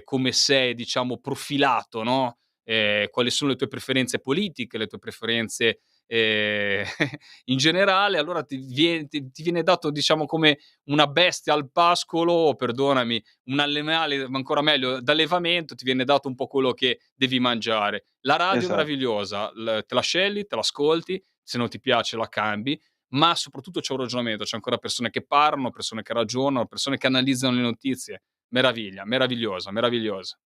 Speaker 2: come sei, diciamo, profilato, no? Quali sono le tue preferenze politiche, le tue preferenze in generale, allora ti viene dato, diciamo, come una bestia al pascolo, perdonami, un animale, ma ancora meglio, d'allevamento, ti viene dato un po' quello che devi mangiare. La radio è
Speaker 4: Esatto.
Speaker 2: meravigliosa, te la scegli, te l'ascolti, se non ti piace la cambi, ma soprattutto c'è un ragionamento, c'è ancora persone che parlano, persone che ragionano, persone che analizzano le notizie. Meraviglia, meravigliosa, meravigliosa.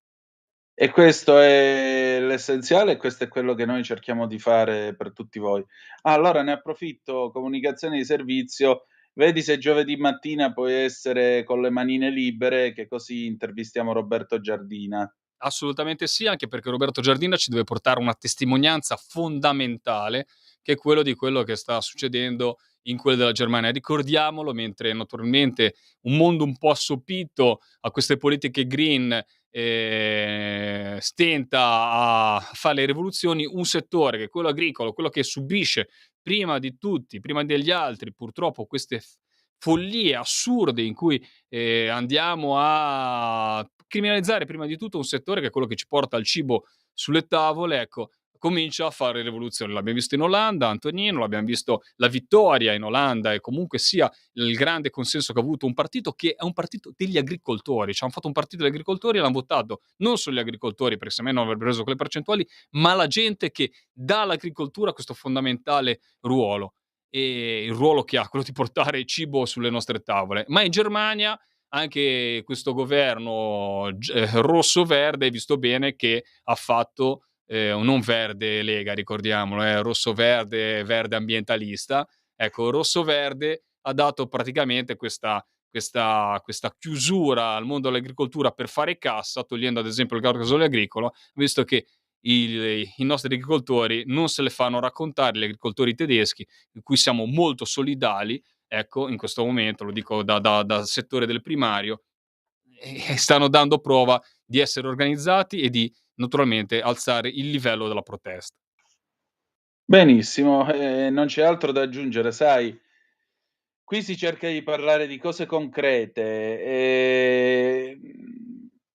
Speaker 4: E questo è l'essenziale e questo è quello che noi cerchiamo di fare per tutti voi. Allora ne approfitto, comunicazione di servizio, vedi se giovedì mattina puoi essere con le manine libere, che così intervistiamo Roberto Giardina.
Speaker 2: Assolutamente sì, anche perché Roberto Giardina ci deve portare una testimonianza fondamentale, che è quello di quello che sta succedendo in quella della Germania. Ricordiamolo, mentre naturalmente un mondo un po' assopito a queste politiche green stenta a fare le rivoluzioni, un settore che è quello agricolo, quello che subisce prima di tutti, prima degli altri, purtroppo queste follie assurde in cui andiamo a criminalizzare prima di tutto un settore che è quello che ci porta il cibo sulle tavole, ecco, comincia a fare rivoluzione. L'abbiamo visto in Olanda, Antonino, l'abbiamo visto la vittoria in Olanda e comunque sia il grande consenso che ha avuto un partito che è un partito degli agricoltori. Ci hanno fatto un partito degli agricoltori e l'hanno votato non solo gli agricoltori, perché se me non avrebbero preso quelle percentuali, ma la gente che dà all'agricoltura questo fondamentale ruolo. E il ruolo che ha, quello di portare cibo sulle nostre tavole. Ma in Germania anche questo governo rosso-verde, visto bene che ha fatto non verde Lega, ricordiamolo, rosso-verde, verde ambientalista. Ecco, rosso-verde ha dato praticamente questa chiusura al mondo dell'agricoltura per fare cassa, togliendo ad esempio il gasole agricolo, visto che i nostri agricoltori non se le fanno raccontare, gli agricoltori tedeschi, in cui siamo molto solidali, ecco, in questo momento, lo dico da settore del primario, stanno dando prova di essere organizzati e di naturalmente alzare il livello della protesta.
Speaker 4: Benissimo, non c'è altro da aggiungere, sai, qui si cerca di parlare di cose concrete,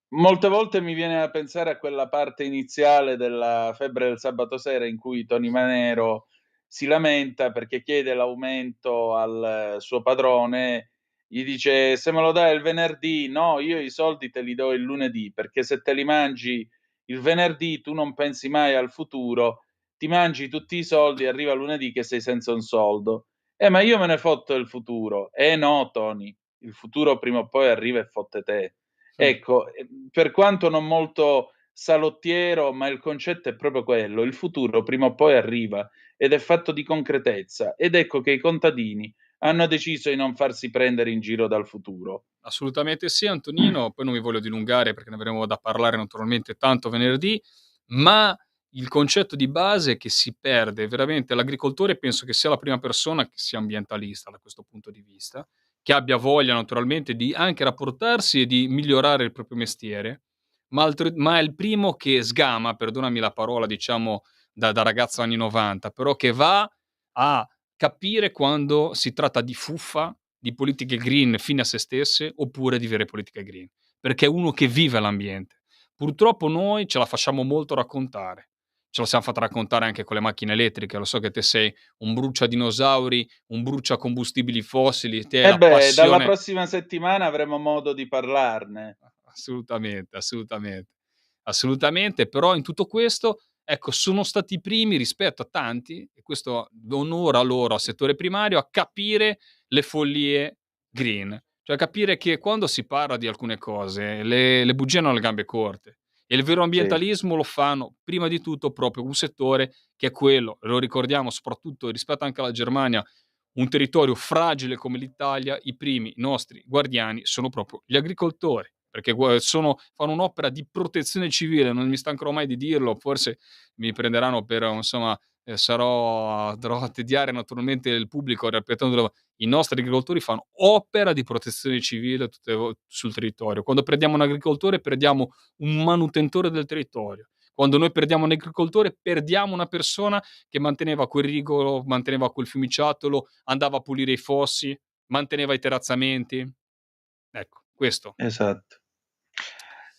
Speaker 4: molte volte mi viene da pensare a quella parte iniziale della Febbre del sabato sera in cui Tony Manero si lamenta perché chiede l'aumento al suo padrone, gli dice: "Se me lo dai il venerdì", "No, io i soldi te li do il lunedì, perché se te li mangi il venerdì tu non pensi mai al futuro, ti mangi tutti i soldi, arriva lunedì che sei senza un soldo". Ma io me ne fotto il futuro". No Tony, il futuro prima o poi arriva e fotte te. Ecco, per quanto non molto salottiero, ma il concetto è proprio quello, il futuro prima o poi arriva ed è fatto di concretezza ed ecco che i contadini hanno deciso di non farsi prendere in giro dal futuro.
Speaker 2: Assolutamente sì, Antonino, poi non mi voglio dilungare perché ne avremo da parlare naturalmente tanto venerdì, ma il concetto di base che si perde veramente l'agricoltore, penso che sia la prima persona che sia ambientalista da questo punto di vista, che abbia voglia naturalmente di anche rapportarsi e di migliorare il proprio mestiere, ma è il primo che sgama, perdonami la parola diciamo da ragazzo anni 90, però che va a capire quando si tratta di fuffa, di politiche green fine a se stesse, oppure di vere politiche green, perché è uno che vive l'ambiente. Purtroppo noi ce la facciamo molto raccontare. Ce la siamo fatta raccontare anche con le macchine elettriche. Lo so che te sei un brucia dinosauri, un brucia combustibili fossili, te la
Speaker 4: Dalla
Speaker 2: passione.
Speaker 4: prossima settimana avremo modo di parlarne.
Speaker 2: Assolutamente, assolutamente. Assolutamente, però in tutto questo, ecco, sono stati i primi rispetto a tanti, e questo onora loro al settore primario, a capire le follie green. Cioè capire che quando si parla di alcune cose, le bugie hanno le gambe corte. E il vero
Speaker 4: Sì.
Speaker 2: ambientalismo lo fanno prima di tutto proprio un settore che è quello, lo ricordiamo soprattutto rispetto anche alla Germania, un territorio fragile come l'Italia, i primi nostri guardiani sono proprio gli agricoltori, perché fanno un'opera di protezione civile, non mi stancherò mai di dirlo, forse mi prenderanno per insomma, andrò a tediare naturalmente il pubblico ripetendolo. I nostri agricoltori fanno opera di protezione civile sul territorio. Quando perdiamo un agricoltore, perdiamo un manutentore del territorio. Quando noi perdiamo un agricoltore, perdiamo una persona che manteneva quel rigolo, manteneva quel fiumiciattolo, andava a pulire i fossi, manteneva i terrazzamenti. Ecco, questo.
Speaker 4: Esatto.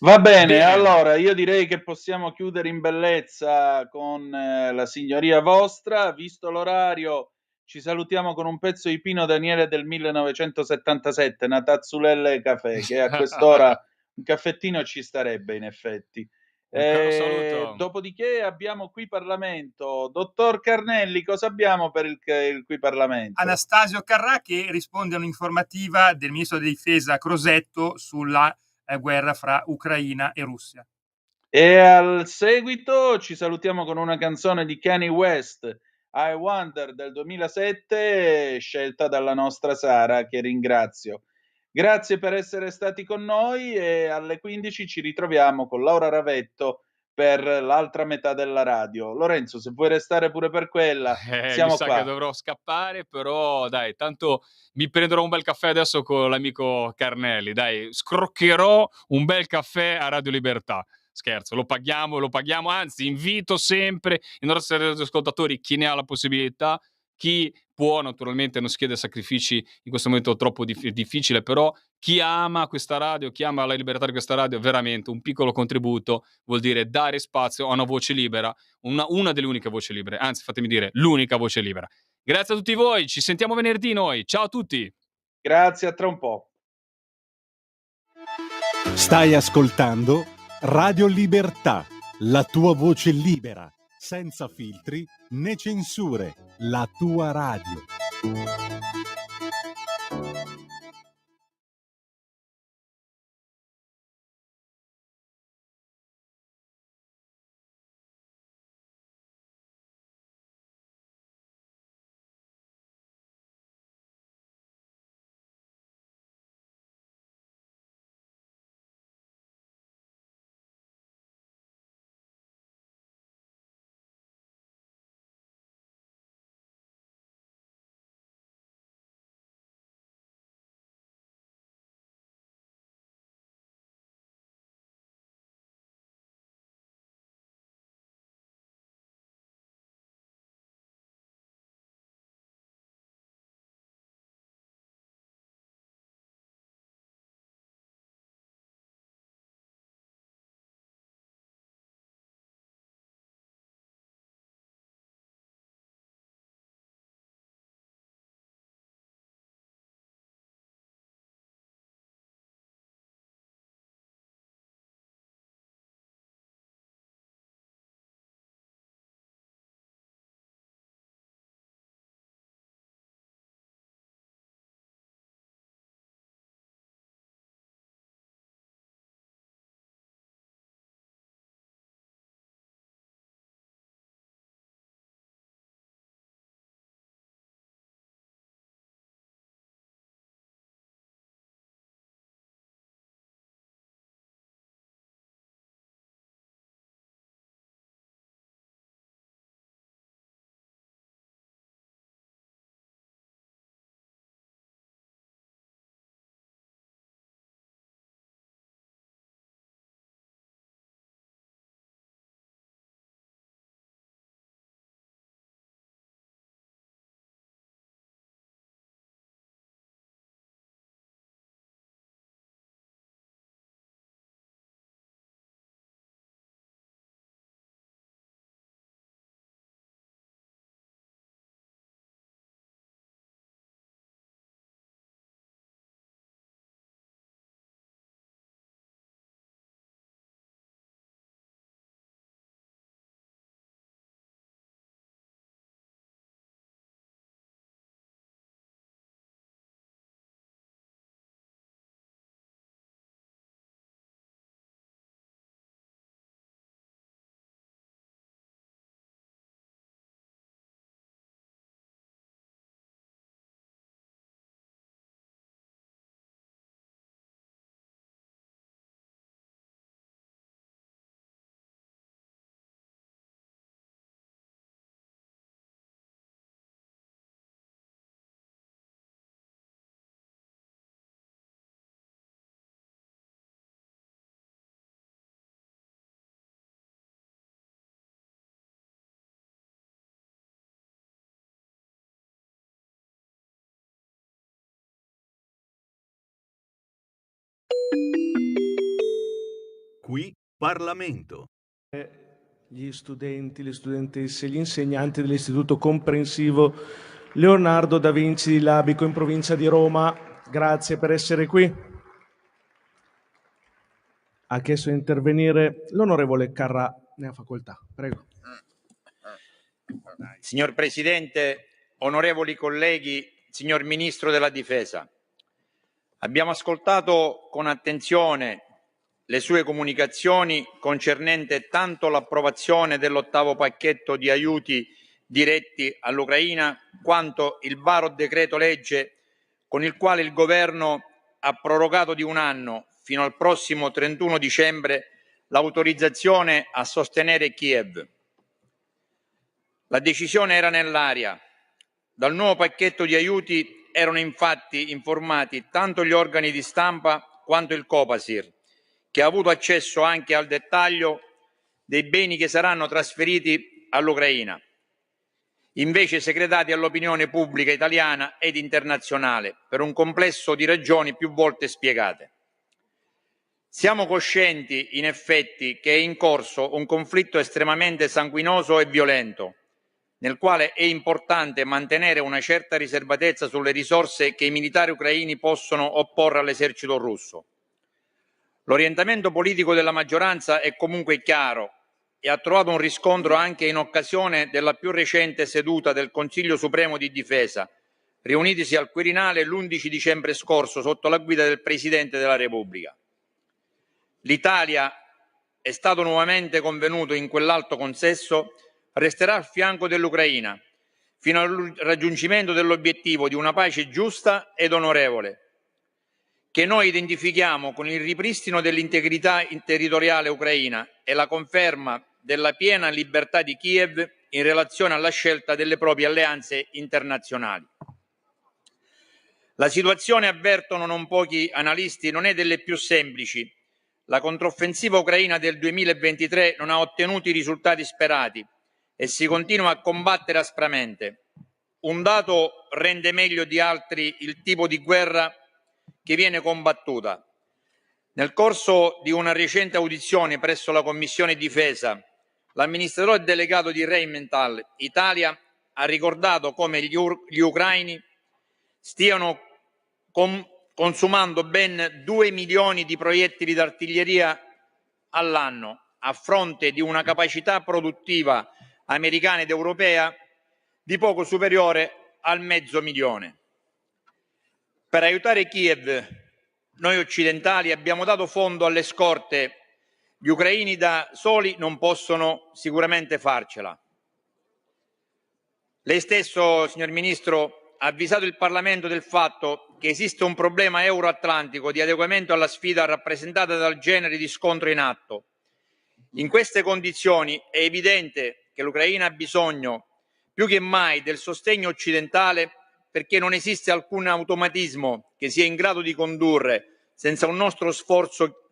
Speaker 4: Va bene,
Speaker 2: Bene.
Speaker 4: allora io direi che possiamo chiudere in bellezza con la signoria vostra. Visto l'orario, ci salutiamo con un pezzo di Pino Daniele del 1977, una tazzulella e caffè, che a quest'ora un caffettino ci starebbe in effetti.
Speaker 2: Un caro saluto.
Speaker 4: Dopodiché abbiamo Qui Parlamento. Dottor Carnelli, cosa abbiamo per il Qui Parlamento?
Speaker 5: Anastasio Carrà che risponde a un'informativa del ministro della difesa Crosetto sulla guerra fra Ucraina e Russia.
Speaker 4: E al seguito ci salutiamo con una canzone di Kanye West, I Wonder del 2007, scelta dalla nostra Sara, che ringrazio. Grazie per essere stati con noi e alle 15 ci ritroviamo con Laura Ravetto per l'altra metà della radio. Lorenzo, se vuoi restare pure per quella,
Speaker 2: Mi
Speaker 4: siamo
Speaker 2: sa
Speaker 4: qua.
Speaker 2: che dovrò scappare, però dai, tanto mi prenderò un bel caffè adesso con l'amico Carnelli, dai, scroccherò un bel caffè a Radio Libertà. Scherzo, lo paghiamo, anzi invito sempre i nostri ascoltatori, chi ne ha la possibilità, chi può, naturalmente non si chiede sacrifici in questo momento troppo difficile, però chi ama questa radio, chi ama la libertà di questa radio, veramente un piccolo contributo vuol dire dare spazio a una voce libera, una delle uniche voci libere, anzi fatemi dire l'unica voce libera. Grazie a tutti voi, ci sentiamo venerdì noi, ciao a tutti!
Speaker 4: Grazie, a tra un po'.
Speaker 1: Stai ascoltando Radio Libertà, la tua voce libera, senza filtri né censure, la tua radio.
Speaker 21: Qui Parlamento.
Speaker 3: Gli studenti, le studentesse, gli insegnanti dell'Istituto Comprensivo Leonardo da Vinci di Labico in provincia di Roma, grazie per essere qui. Ha chiesto di intervenire l'onorevole Carrà, ne ha facoltà. Prego.
Speaker 6: Signor Presidente, onorevoli colleghi, signor Ministro della Difesa, abbiamo ascoltato con attenzione le sue comunicazioni concernente tanto l'approvazione dell'8° pacchetto di aiuti diretti all'Ucraina, quanto il varo decreto legge con il quale il Governo ha prorogato di 1 anno, fino al prossimo 31 dicembre, l'autorizzazione a sostenere Kiev. La decisione era nell'aria. Dal nuovo pacchetto di aiuti erano infatti informati tanto gli organi di stampa quanto il Copasir, che ha avuto accesso anche al dettaglio dei beni che saranno trasferiti all'Ucraina, invece segretati all'opinione pubblica italiana ed internazionale per un complesso di ragioni più volte spiegate. Siamo coscienti, in effetti, che è in corso un conflitto estremamente sanguinoso e violento, nel quale è importante mantenere una certa riservatezza sulle risorse che i militari ucraini possono opporre all'esercito russo. L'orientamento politico della maggioranza è comunque chiaro e ha trovato un riscontro anche in occasione della più recente seduta del Consiglio Supremo di Difesa, riunitisi al Quirinale l'11 dicembre scorso sotto la guida del Presidente della Repubblica. L'Italia, è stato nuovamente convenuto in quell'alto consesso, resterà al fianco dell'Ucraina fino al raggiungimento dell'obiettivo di una pace giusta ed onorevole, che noi identifichiamo con il ripristino dell'integrità territoriale ucraina e la conferma della piena libertà di Kiev in relazione alla scelta delle proprie alleanze internazionali. La situazione, avvertono non pochi analisti, non è delle più semplici. La controffensiva ucraina del 2023 non ha ottenuto i risultati sperati e si continua a combattere aspramente. Un dato rende meglio di altri il tipo di guerra che viene combattuta. Nel corso di una recente audizione presso la Commissione Difesa, l'amministratore delegato di Rheinmetall Italia ha ricordato come gli ucraini stiano consumando ben 2 milioni di proiettili d'artiglieria all'anno, a fronte di una capacità produttiva americana ed europea di poco superiore al 500.000. Per aiutare Kiev, noi occidentali abbiamo dato fondo alle scorte. Gli ucraini da soli non possono sicuramente farcela. Lei stesso, signor Ministro, ha avvisato il Parlamento del fatto che esiste un problema euroatlantico di adeguamento alla sfida rappresentata dal genere di scontro in atto. In queste condizioni è evidente che l'Ucraina ha bisogno più che mai del sostegno occidentale, perché non esiste alcun automatismo che sia in grado di condurre, senza un nostro sforzo,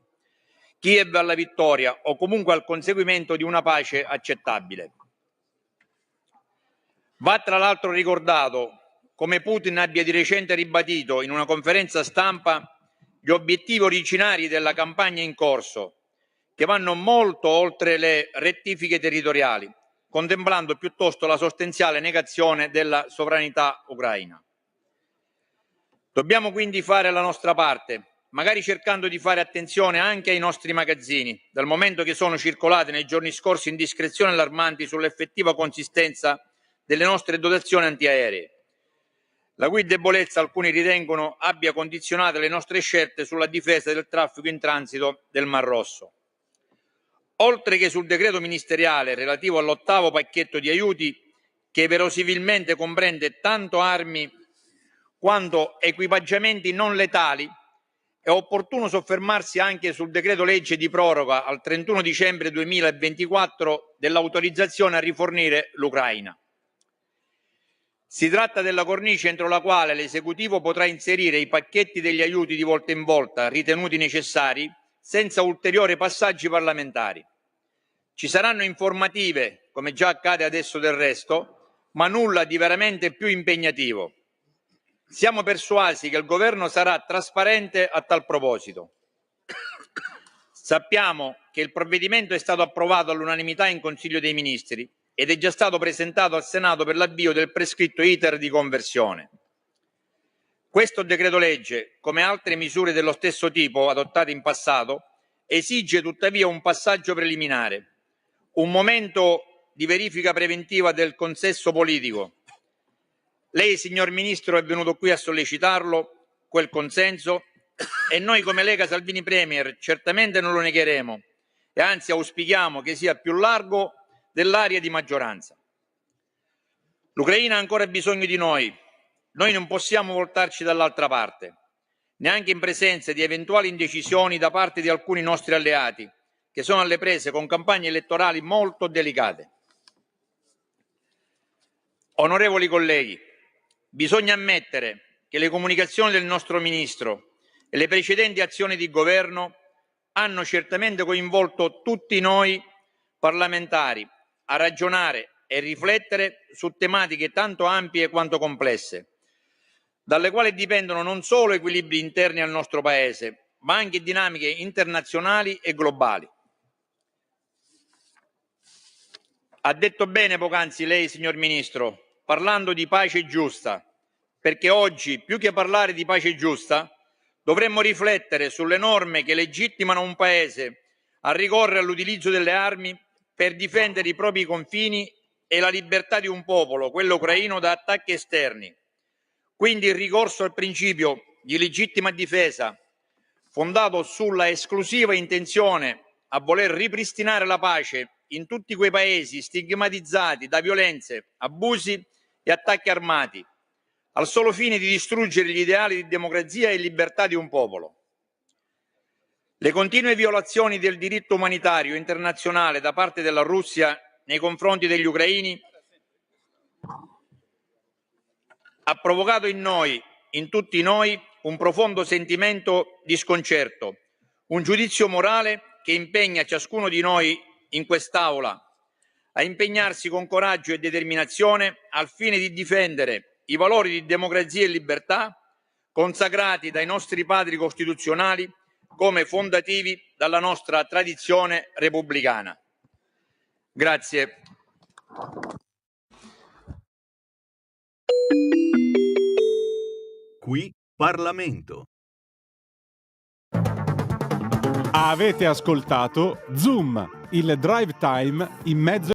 Speaker 6: Kiev alla vittoria o comunque al conseguimento di una pace accettabile. Va tra l'altro ricordato come Putin abbia di recente ribadito in una conferenza stampa gli obiettivi originari della campagna in corso, che vanno molto oltre le rettifiche territoriali, contemplando piuttosto la sostanziale negazione della sovranità ucraina. Dobbiamo quindi fare la nostra parte, magari cercando di fare attenzione anche ai nostri magazzini, dal momento che sono circolate nei giorni scorsi indiscrezioni allarmanti sull'effettiva consistenza delle nostre dotazioni antiaeree, la cui debolezza alcuni ritengono abbia condizionato le nostre scelte sulla difesa del traffico in transito del Mar Rosso. Oltre che sul decreto ministeriale relativo all'8° pacchetto di aiuti, che verosimilmente comprende tanto armi quanto equipaggiamenti non letali, è opportuno soffermarsi anche sul decreto legge di proroga al 31 dicembre 2024 dell'autorizzazione a rifornire l'Ucraina. Si tratta della cornice entro la quale l'esecutivo potrà inserire i pacchetti degli aiuti di volta in volta ritenuti necessari, senza ulteriori passaggi parlamentari. Ci saranno informative, come già accade adesso del resto, ma nulla di veramente più impegnativo. Siamo persuasi che il governo sarà trasparente a tal proposito. Sappiamo che il provvedimento è stato approvato all'unanimità in Consiglio dei Ministri ed è già stato presentato al Senato per l'avvio del prescritto iter di conversione. Questo decreto legge, come altre misure dello stesso tipo adottate in passato, esige tuttavia un passaggio preliminare, un momento di verifica preventiva del consesso politico. Lei, signor Ministro, è venuto qui a sollecitarlo, quel consenso, e noi come Lega Salvini Premier certamente non lo negheremo e anzi auspichiamo che sia più largo dell'area di maggioranza. L'Ucraina ha ancora bisogno di noi non possiamo voltarci dall'altra parte, neanche in presenza di eventuali indecisioni da parte di alcuni nostri alleati, che sono alle prese con campagne elettorali molto delicate. Onorevoli colleghi, bisogna ammettere che le comunicazioni del nostro Ministro e le precedenti azioni di governo hanno certamente coinvolto tutti noi parlamentari a ragionare e riflettere su tematiche tanto ampie quanto complesse, dalle quali dipendono non solo equilibri interni al nostro Paese, ma anche dinamiche internazionali e globali. Ha detto bene poc'anzi lei, signor Ministro, parlando di pace giusta, perché oggi, più che parlare di pace giusta, dovremmo riflettere sulle norme che legittimano un Paese a ricorrere all'utilizzo delle armi per difendere i propri confini e la libertà di un popolo, quello ucraino, da attacchi esterni. Quindi il ricorso al principio di legittima difesa, fondato sulla esclusiva intenzione a voler ripristinare la pace in tutti quei paesi stigmatizzati da violenze, abusi e attacchi armati, al solo fine di distruggere gli ideali di democrazia e libertà di un popolo. Le continue violazioni del diritto umanitario internazionale da parte della Russia nei confronti degli ucraini ha provocato in noi, in tutti noi, un profondo sentimento di sconcerto, un giudizio morale che impegna ciascuno di noi in quest'Aula a impegnarsi con coraggio e determinazione al fine di difendere i valori di democrazia e libertà consacrati dai nostri padri costituzionali come fondativi dalla nostra tradizione repubblicana. Grazie.
Speaker 21: Qui Parlamento.
Speaker 1: Avete ascoltato Zoom, il drive time in mezzo